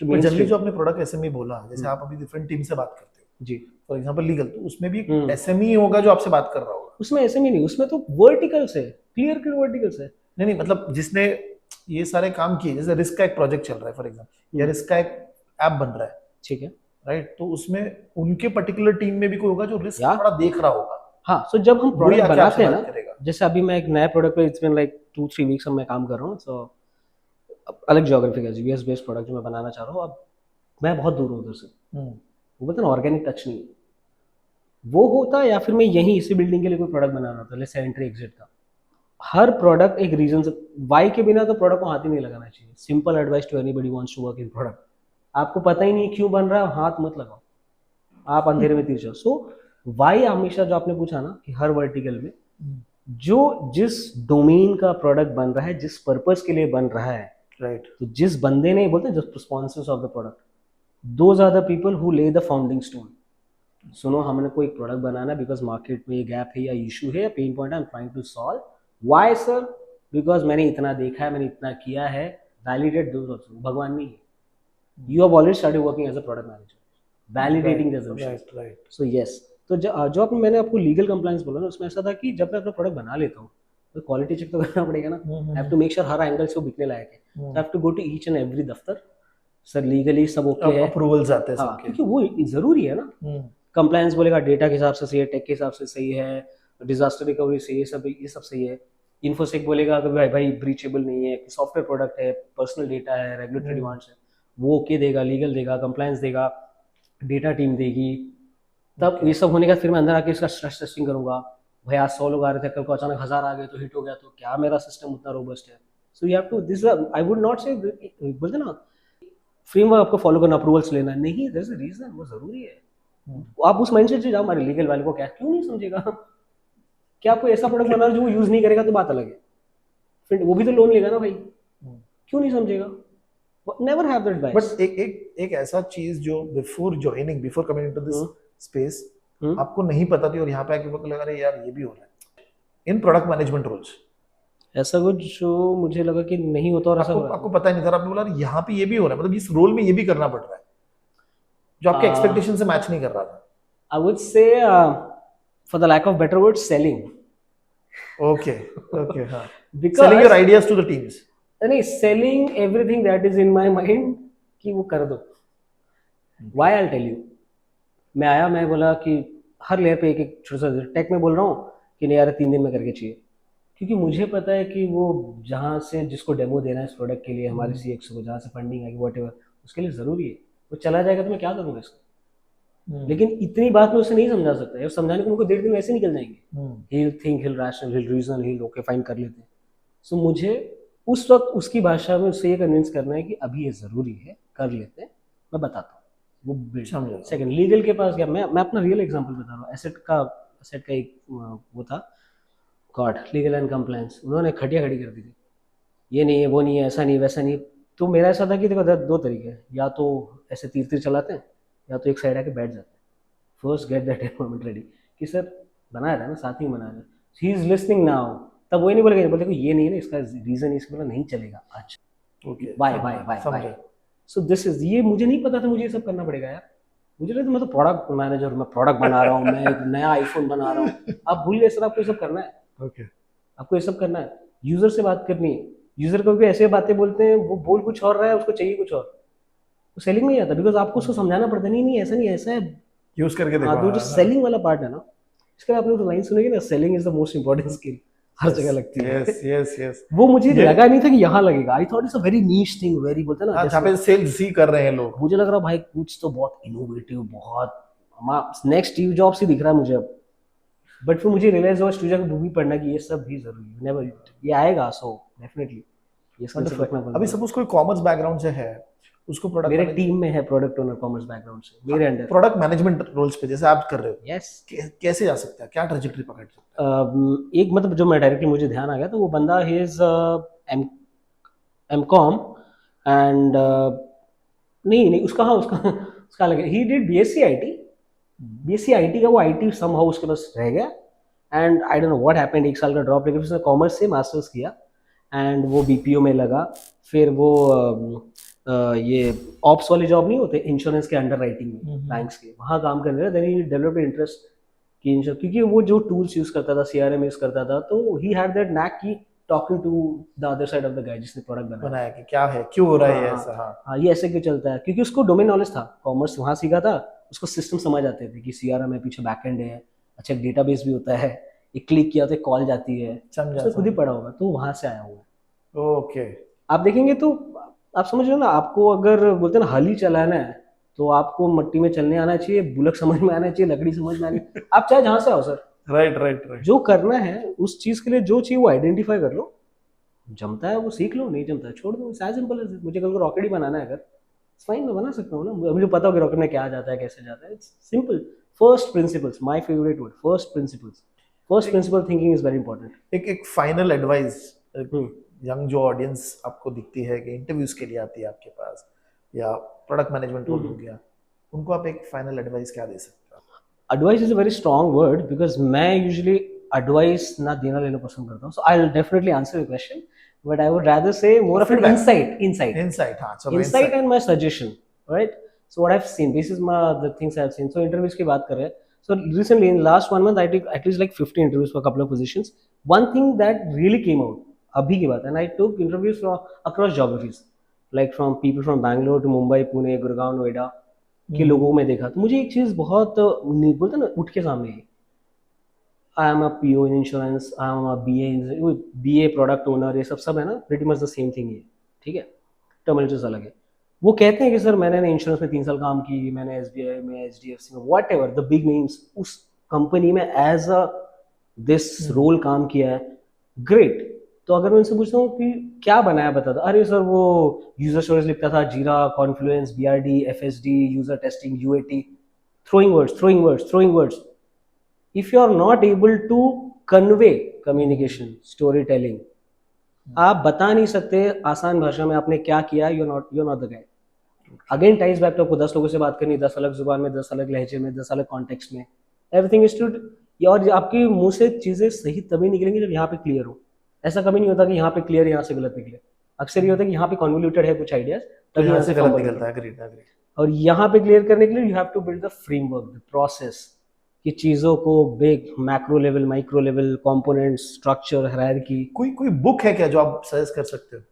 जनरली जो आपने प्रोडक्ट SME बोला, जैसे आप अभी डिफरेंट टीम से बात करते हो जी, फॉर एग्जांपल लीगल, तो उसमें भी SME होगा जो आपसे बात कर रहा होगा? उसमें SME नहीं, उसमें तो वर्टिकल्स है, क्लियर वर्टिकल्स है। नहीं मतलब जिसने ये सारे काम किए, जैसे रिस्क का एक प्रोजेक्ट चल रहा है फॉर एग्जांपल, या रिस्क का एक ऐप बन रहा है, ठीक है, राइट, तो उसमें उनके पर्टिकुलर टीम में भी कोई होगा जो रिस्क थोड़ा देख रहा होगा। हाँ, सो जब हम प्रोडक्ट बनाते हैं ना, करेगा। जैसे अभी मैं एक नया प्रोडक्ट पे, इट्स बीन लाइक 2-3 वीक्स मैं काम कर रहा हूँ, सो अलग ज्योग्राफी का US बेस्ड प्रोडक्ट जो मैं बनाना चाह रहा हूँ। अब मैं बहुत दूर हूँ उधर से, वो बोलते ना ऑर्गेनिक टच नहीं है, वो होता, या फिर मैं यहीं इसी बिल्डिंग के लिए कोई प्रोडक्ट बना रहा था, जैसे एंट्री एग्जिट का। हर प्रोडक्ट एक रीजन से, वाई के बिना तो प्रोडक्ट को हाथ ही नहीं लगाना चाहिए। Simple advice to anybody wants to work in product, आपको पता ही नहीं क्यों बन रहा है, हाथ मत लगाओ, आप अंधेरे में तीर जाओ। सो वाई हमेशा, जो आपने पूछा ना कि हर वर्टिकल में जो जिस डोमेन का प्रोडक्ट बन रहा है, जिस पर्पस के लिए बन रहा है, राइट, तो जिस बंदे ने, बोलते हैं just sponsors of the product, those are the people who lay the founding stone. सुनो, हमने कोई एक प्रोडक्ट बनाना है बिकॉज मार्केट में ये गैप है, या इशू है, या pain point I am trying to solve. Why sir? Because मैंने इतना देखा है, मैंने इतना किया है, वैलिडेट दोज आल्सो। भगवान नहीं है, you have already started working as a product manager, validating the assumptions, right. So yes, तो जो मैंने आपको लीगल कंप्लायंस बोला ना, उसमें ऐसा था कि जब मैं अपना प्रोडक्ट बना लेता हूँ तो क्वालिटी चेक तो करना पड़ेगा ना, I have to make sure हर एंगल से वो बिकने लायक है। I have to go to each and every दफ्तर, सर लीगली सब ओके है, अप्रूवल्स आते हैं सबके, क्योंकि वो जरूरी है ना। कंप्लायंस बोलेगा डेटा के हिसाब से सही है, टेक के हिसाब से सही है, डिजास्टर रिकवरी सही है, ये सब सही है। इन्फोसेक बोलेगा कि भाई ब्रीचेबल नहीं है, सॉफ्टवेयर प्रोडक्ट है, पर्सनल डेटा है, रेगुलेटरी डिमांड्स है, वो ओके देगा, लीगल देगा, कंप्लायंस देगा, डेटा टीम देगी। तब ये सब होने का फिर मैं अंदर आके इसका स्ट्रेस टेस्टिंग करूंगा। भाई आज 100 लोग आ रहे थे, कल को अचानक 1000 आ गए तो हिट हो गया, तो क्या मेरा सिस्टम उतना रोबस्ट है? So you have to this, I would not say, बोलते ना फ्रेमवर्क आपको फॉलो करना, अप्रूवल्स लेना नहीं, देयर इज अ रीजन, वो जरूरी है। आप उस माइंडसेट से जाओ, हमारे लीगल वाले को क्या क्यों नहीं समझेगा? क्या आपको ऐसा प्रोडक्ट बना जो वो यूज नहीं करेगा तो बात अलग है, फिर वो भी तो लोन लेगा ना भाई, क्यों नहीं समझेगा? Never have that bias. But एक ऐसा चीज जो before coming into this space आपको नहीं पता थी और यहाँ पे आके पता लगा, अरे यार ये भी हो रहा है, in product management roles? ऐसा कुछ जो मुझे लगा कि नहीं होता और ऐसा आपको पता ही नहीं था, आपने बोला यहाँ पे ये भी हो रहा है, मतलब इस रोल में ये भी करना पड़ रहा है जो आपके एक्सपेक्टेशन से मैच नहीं कर रहा था. I would say, for the lack of better word, selling. Okay, okay, हाँ. Because Selling your ideas to the teams. नहीं, selling everything that is in my mind कि वो कर दो. Why I'll tell you. मैं आया, मैं बोला कि हर लेयर पे एक एक छोटा सा टेक में बोल रहा हूँ कि नहीं यार 3 दिन में करके चाहिए, क्योंकि मुझे पता है कि वो जहाँ से जिसको डेमो देना है इस प्रोडक्ट के लिए हमारे CX को, जहाँ से फंडिंग आएगी वॉट एवर, उसके लिए ज़रूरी है. वो चला जाएगा तो मैं क्या करूँगा इसको. लेकिन इतनी बात मैं उसे नहीं समझा सकता यार, समझाने को उनको 1.5 दिन वैसे निकल जाएंगे. He'll think, he'll rational, he'll reason, he'll okay fine कर लेते हैं. सो मुझे उस वक्त उसकी भाषा में उससे ये कन्विंस करना है कि अभी ये ज़रूरी है, कर लेते हैं, मैं बताता हूँ. वो समझा. सेकंड लीगल के पास गया. मैं अपना रियल एग्जांपल बता रहा हूँ. एसेट का एक वो था, गॉड, लीगल एंड कंप्लायंस. उन्होंने खटिया खड़ी कर दी थी, ये नहीं है, वो नहीं है, ऐसा नहीं, वैसा नहीं. तो मेरा ऐसा था कि देखो 2 तरीके हैं, या तो ऐसे तीर तीर चलाते हैं या तो एक साइड आके बैठ जाते हैं. First get that environment ready कि सर बनाया था ना, साथ ही बनाया था, ही इज लिसनिंग नाउ. तब वही नहीं बोलेगा, बोले ये नहीं है ना, इसका रीजन इसके बोला नहीं चलेगा आज. Okay. Bye bye bye bye. So this is, ये मुझे नहीं पता था मुझे ये सब करना पड़ेगा यार. मुझे लगा मैं तो प्रोडक्ट मैनेजर, मैं प्रोडक्ट बना रहा हूँ, मैं एक नया आईफोन बना रहा हूँ. आप भूल गए सर, आपको ये सब करना है. Okay. आपको ये सब करना है. यूजर से बात करनी है. यूजर को भी ऐसे बातें बोलते हैं, वो बोल कुछ और रहा है, उसको चाहिए कुछ और. वो सेलिंग नहीं आता, बिकॉज आपको उसको समझाना पड़ता है, नहीं नहीं ऐसा नहीं, ऐसा है. यूज करके देखो. हाँ, तो जो सेलिंग वाला पार्ट है ना, इसके बाद आपने लाइन सुनेगी ना, selling is the most important skill, हर जगह लगती है. yes. वो मुझे लगा नहीं था कि यहाँ लगेगा. I thought it's a very niche thing, very बोलते हैं ना, जहाँ पे सेल्स ही कर रहे हैं लोग. मुझे लग रहा भाई कुछ तो बहुत इनोवेटिव, बहुत नेक्स्ट स्टीव जॉब्स ही दिख रहा है मुझे अब. बट फिर मुझे रियलाइज हुआ स्टीव जॉब्स की बुक भी पढ़ना कि ये सब भी जरूरी है. नेवर, ये आएगा. सो डेफिनेटली ये स्किल से रखना पड़ेगा. अभी सपोज कोई कॉमर्स बैकग्राउंड से है, उसको प्रोडक्ट, मेरे टीम में है प्रोडक्ट ओनर कॉमर्स बैकग्राउंड से, मेरे अंडर प्रोडक्ट मैनेजमेंट रोल्स पे जैसे आप कर रहे हो. यस. कैसे जा सकता है, क्या ट्रेजेक्टरी पकड़ सकता है? एक मतलब जो मैं डायरेक्टली मुझे ध्यान आ गया, तो वो बंदा ही इज एमकॉम एंड नहीं उसका, हाँ उसका उसका अलग है. ही डिड बीएससी आईटी का, वो आईटी समहाउ उसके पास रह गया. And I don't know what happened, 1 साल का ड्रॉप लेकर उसने कॉमर्स से मास्टर्स किया एंड वो बीपीओ में लगा. फिर वो ये ऑप्स वाले जॉब नहीं होते इंश्योरेंस के, अंडर राइटिंग में बैंक्स के, वहाँ काम करने लगा. देन ही डेवलप्ड इंटरेस्ट कि क्योंकि वो जो टूल्स यूज करता था, सीआरएम यूज करता था, तो ही हैड दैट नैक की talking to the other side of the guy जिसने प्रोडक्ट बनाया कि क्या है, क्यों हो रहा है ऐसा. हाँ, ये ऐसे क्यों चलता है, क्योंकि उसको डोमेन नॉलेज था, कॉमर्स वहाँ सीखा था, उसको सिस्टम समझ आते थे कि सीआरएम है, पीछे बैकएंड है, अच्छा डेटाबेस भी होता है, एक क्लिक किया तो कॉल जाती है, उसने खुद ही पढ़ा होगा, तो वहाँ से आया हुआ है. ओके. आप देखेंगे तो आप समझ रहे हो ना, आपको अगर बोलते हैं ना हल ही चलाना है, तो आपको मट्टी में चलने आना चाहिए, बुलक समझ में आना चाहिए, लकड़ी समझ में आनी. आप चाहे जहाँ से आओ सर, राइट. जो करना है उस चीज के लिए जो चाहिए वो आइडेंटिफाई कर लो, जमता है वो सीख लो, नहीं जमता है छोड़ दो. As simple as. मुझे कल को रॉकेट ही बनाना है, अगर फाइन मैं बना सकता हूँ ना, मुझे पता हो कि रॉकेट में क्या जाता है, कैसे जाता है. It's simple. First principles, my favourite word, first principle thinking is very important. एक फाइनल एडवाइस यंग जो ऑडियंस आपको दिखती है कि इंटरव्यूज के लिए आती है आपके पास, या प्रोडक्ट मैनेजमेंट रोल हो गया, उनको आप एक फाइनल एडवाइस क्या दे सकते हो? Advice is a very strong word, because मैं यूजुअली एडवाइस ना देना लेना पसंद करता हूँ. So I will definitely answer your question, but I would rather say more of an insight and my suggestion, right? So what I've seen, this is the things I've seen. So interviews की बात कर रहे हैं. So recently in last 1 month I took at least like 50 interviews for a couple of positions. One thing that really came out अभी की बात, and I took interviews from across geographies, like from people from Bangalore to Mumbai, Pune, Gurgaon, Noida के लोगों में देखा. तो मुझे एक चीज़ बहुत बोलते ना उठ के सामने आई. I am a PO in insurance, I am a BA product owner, ये सब है ना, pretty much the same thing है, ठीक है, टर्मिनेटर्स अलग है. वो कहते हैं कि सर मैंने इंश्योरेंस में 3 साल काम की, मैंने SBI में, HDFC में, what ever the big names, उस कंपनी में एज अ दिस रोल काम किया है, ग्रेट. तो अगर मैं उनसे पूछता हूँ कि क्या बनाया बता दो, अरे सर वो यूजर स्टोरीज लिखता था, जीरा, Confluence, BRD, FSD, user testing, UAT, throwing words. If you are not able to convey communication, storytelling, आप बता नहीं सकते आसान भाषा में आपने क्या किया, you're not the guy. Again ties back to आपको 10 लोगों से बात करनी, 10 अलग जुबान में, 10 अलग लहजे में, 10 अलग कॉन्टेक्स्ट में. Everything is to और आपके मुंह से चीजें सही तभी निकलेंगी जब यहाँ पे क्लियर हो। ऐसा कभी नहीं होता कि यहाँ पे क्लियर, यहाँ से गलत निकले। अक्सर ये होता है कि यहाँ पे कॉन्वोल्यूटेड है कुछ आइडियाज, तो तभी यहाँ यहाँ से से गलत fumble निकलता होता है। है। Agreed, agreed. और यहाँ पे क्लियर करने के लिए you have to build the framework, the process, कि चीजों को big, macro level, micro level, components, structure, hierarchy. कोई बुक है क्या जो आप सजेस्ट कर सकते हो?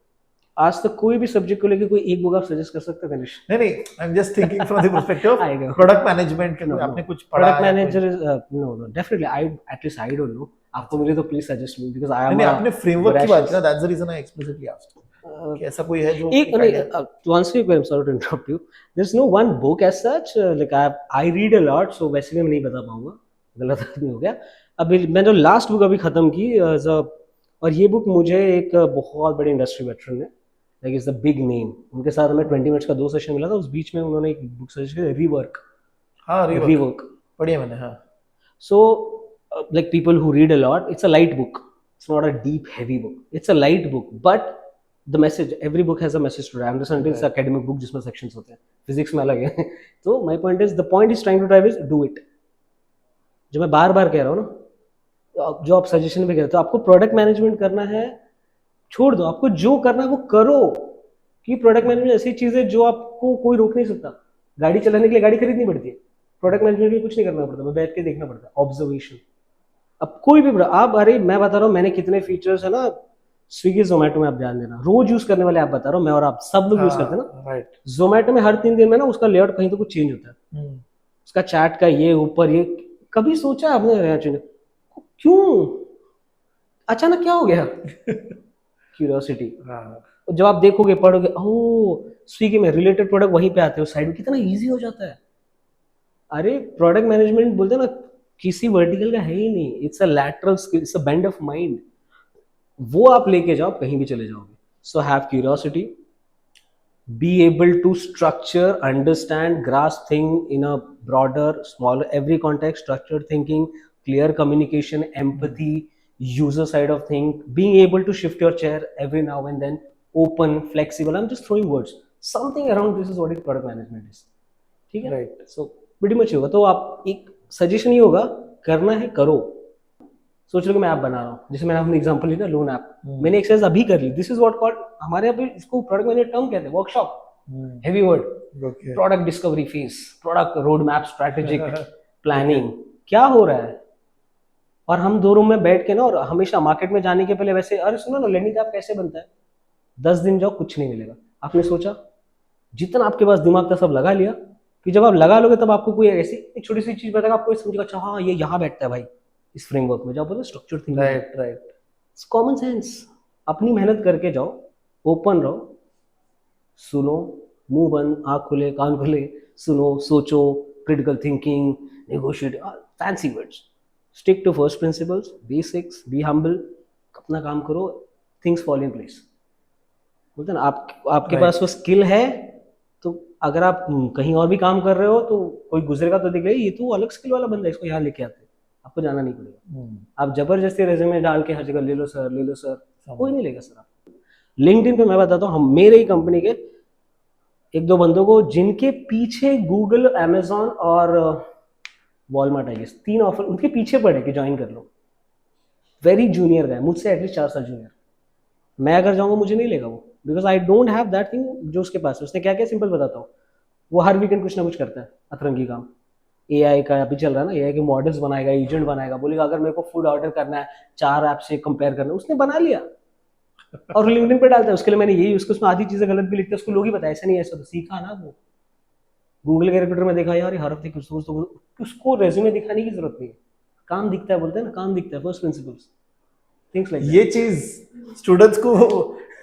आज तक कोई भी सब्जेक्ट को लेके कोई एक बुक आप सजेस्ट कर सकते हो गणेश? नहीं नहीं, I am just thinking from the perspective I know. Product management. No, आपने no. कुछ पढ़ा Product है? manager is no, definitely. At least I don't know. आपको मिले तो please suggest me, because I नहीं एम नहीं, आपने फ्रेमवर्क की बात की ना, voracious. That's the reason I explicitly asked कि ऐसा कोई है जो एक नहीं, to answer your question, sorry to interrupt you. There's no one book as such. Like I read a lot, so वैसे भी मैं नहीं बता पाऊंगा, गलत नहीं हो गया। अभी मैं जो लास्ट बुक अभी खत्म की और ये बुक मुझे एक बहुत बड़े इंडस्ट्री वेटरन ने, like is the big name, उनके साथ हमें 20 मिनट्स का 2 सेशन मिला था। उस बीच में उन्होंने एक बुक सजेस्ट की, रीवर्क। हाँ, रीवर्क पढ़ी है मैंने। हाँ, so like people who read a lot, it's a light book, it's not a deep heavy book, it's a light book, but the message, every book has a message to it. I understand it's academic book जिसमें sections होते हैं, physics में अलग है। तो my point is, the point is trying to drive is do it। जो मैं बार बार कह रहा हूँ ना, जो आप सजेशन भी कह रहे हो, तो आपको प्रोडक्ट मैनेजमेंट करना है, छोड़ दो, आपको जो करना है वो करो। कि प्रोडक्ट मैनेजमेंट ऐसी चीज है जो आपको कोई रोक नहीं सकता। गाड़ी चलाने के लिए गाड़ी खरीदनी पड़ती है, प्रोडक्ट मैनेजमेंट के लिए कुछ नहीं करना पड़ता, मैं बैठ के देखना पड़ता है, ऑब्जर्वेशन। अब कोई भी आप, अरे मैं बता रहा हूँ मैंने कितने फीचर्स है ना स्विगी जोमेटो में, आप ध्यान देना, रोज यूज करने वाले आप बता रहा हूँ, मैं और आप सब लोग यूज करते हैं ना। राइट। जोमेटो में हर 3 दिन में ना उसका लेआउट कहीं तो कुछ चेंज होता है, उसका चैट का ये ऊपर ये। कभी सोचा है आपने क्यों अचानक क्या हो गया? क्यूरियोसिटी। जब आप देखोगे, पढ़ोगे, ओह स्विगी में रिलेटेड प्रोडक्ट वहीं पे आते हो साइड में, कितना इजी हो जाता है। अरे प्रोडक्ट मैनेजमेंट बोलते हैं ना, किसी वर्टिकल का है ही नहीं, it's a lateral skill, it's a bend of mind. वो आप लेके जाओ, कहीं भी चले जाओगे। So have curiosity, be able to structure, understand, grasp thing in a broader, smaller, every context, structured thinking, clear communication, empathy, user side of thing, being able to shift your chair every now and then, open, flexible. I'm just throwing words, something around this is what product management is। ठीक है, right. सो pretty much होगा। तो आप, एक suggestion ही होगा, करना है करो। सोच लो कि मैं ऐप बना रहा हूँ, जैसे मैंने अपने एग्जांपल ली ना, लोन ऐप, मैंने एक्सरसाइज अभी कर ली। दिस इज व्हाट कॉल्ड, हमारे यहाँ पे इसको प्रोडक्ट मैनेजमेंट टर्म कहते हैं, workshop, heavy word, product discovery phase, product road map, strategic planning, क्या हो रहा है। और हम 2 रूम में बैठ के ना, और हमेशा मार्केट में जाने के पहले वैसे, अरे सुनो ना लैंडिंग ऐप कैसे बनता है, 10 दिन जाओ कुछ नहीं मिलेगा। आपने सोचा जितना आपके पास दिमाग था सब लगा लिया, कि जब आप लगा लोगे तब आपको कोई ऐसी एक छोटी सी चीज बताएगा, आपको समझेगा अच्छा हाँ ये यहाँ बैठता है भाई इस फ्रेमवर्क में। जब बोलो structure thinking, right right, it's common sense. अपनी मेहनत करके जाओ, ओपन रहो, सुनो, मुंह बंद आंख खुले कान खुले, सुनो, सोचो, critical thinking, negotiate, fancy words. Stick to first principles, basics, be humble, अपना काम करो, things fall in place। बोलते हैं ना, आपके पास वो स्किल है, तो अगर आप कहीं और भी काम कर रहे हो तो कोई गुजरेगा तो देखेगा ये तो अलग स्किल वाला बंदा है, इसको यहाँ लेके आते, आपको जाना नहीं पड़ेगा। आप जबरदस्ती रेज्यूमे डाल के हर जगह ले लो सर, कोई नहीं लेगा सर। आप लिंक्डइन पे, मैं बताता हूँ, हम मेरे ही कंपनी के 1-2 बंदों को, जिनके पीछे गूगल, अमेजॉन और वॉलमार्ट, आई गेस 3 ऑफर उनके पीछे पड़े कि ज्वाइन कर लो। वेरी जूनियर गाय, मुझसे एटलीस्ट 4 साल जूनियर। मैं अगर जाऊंगा मुझे नहीं लेगा वो, because I don't have that thing जो उसके पास है। उसने क्या क्या, सिंपल बताता हूँ, वो हर वीकेंड कुछ ना कुछ करता है, अतरंगी काम। एआई का अभी चल रहा है ना, एआई के मॉडल्स बनाएगा, एजेंट बनाएगा, बोलेगा अगर मेरे को फूड ऑर्डर करना है 4 ऐप से कंपेयर करना है, उसने बना लिया और लिंक्डइन पे डालता है। उसके लिए मैंने यही, उसमें आधी चीजें गलत भी लिखते हैं, उसको लोग ही बताया ऐसा नहीं ऐसा, तो सीखा ना वो। गूगल के रिक्रूटर में देखा यार हर हफ्ते कुछ तो उसको रेज्यूमे दिखाने की जरूरत नहीं है, काम दिखता है, बोलते हैं ना काम दिखता है, फर्स्ट प्रिंसिपल्स, थिंग्स लाइक ये चीज स्टूडेंट्स को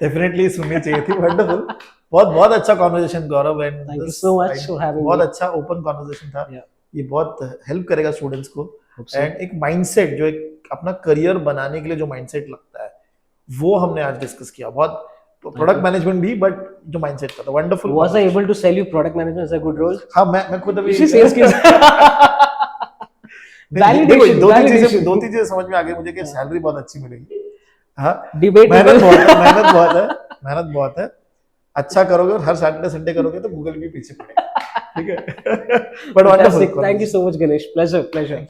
डेफिनेटली सुननी चाहिए थी। वंडरफुल, बहुत अच्छा conversation Gaurav, and thank you so much for having बहुत मी। अच्छा ओपन कॉन्वर्सेशन था। Yeah. ये बहुत हेल्प करेगा स्टूडेंट्स को। Hope so. एंड एक माइंडसेट, जो एक अपना करियर बनाने के लिए जो माइंडसेट लगता है, वो हमने आज डिस्कस किया। बहुत प्रोडक्ट मैनेजमेंट भी, बट जो माइंडसेट का था, wonderful. Was I able to sell you product management as a good role? हाँ, मैं खुद अभी इसी सेल्स की validation, दो validation। तीन चीजें समझ में आ गई मुझे कि सैलरी बहुत अच्छी मिलेगी। हाँ, डिबेट मेहनत बहुत है। अच्छा करोगे और हर सैटरडे संडे करोगे तो गूगल भी पीछे पड़ेगा। ठीक है, but wonderful. Thank you so much Ganesh, pleasure.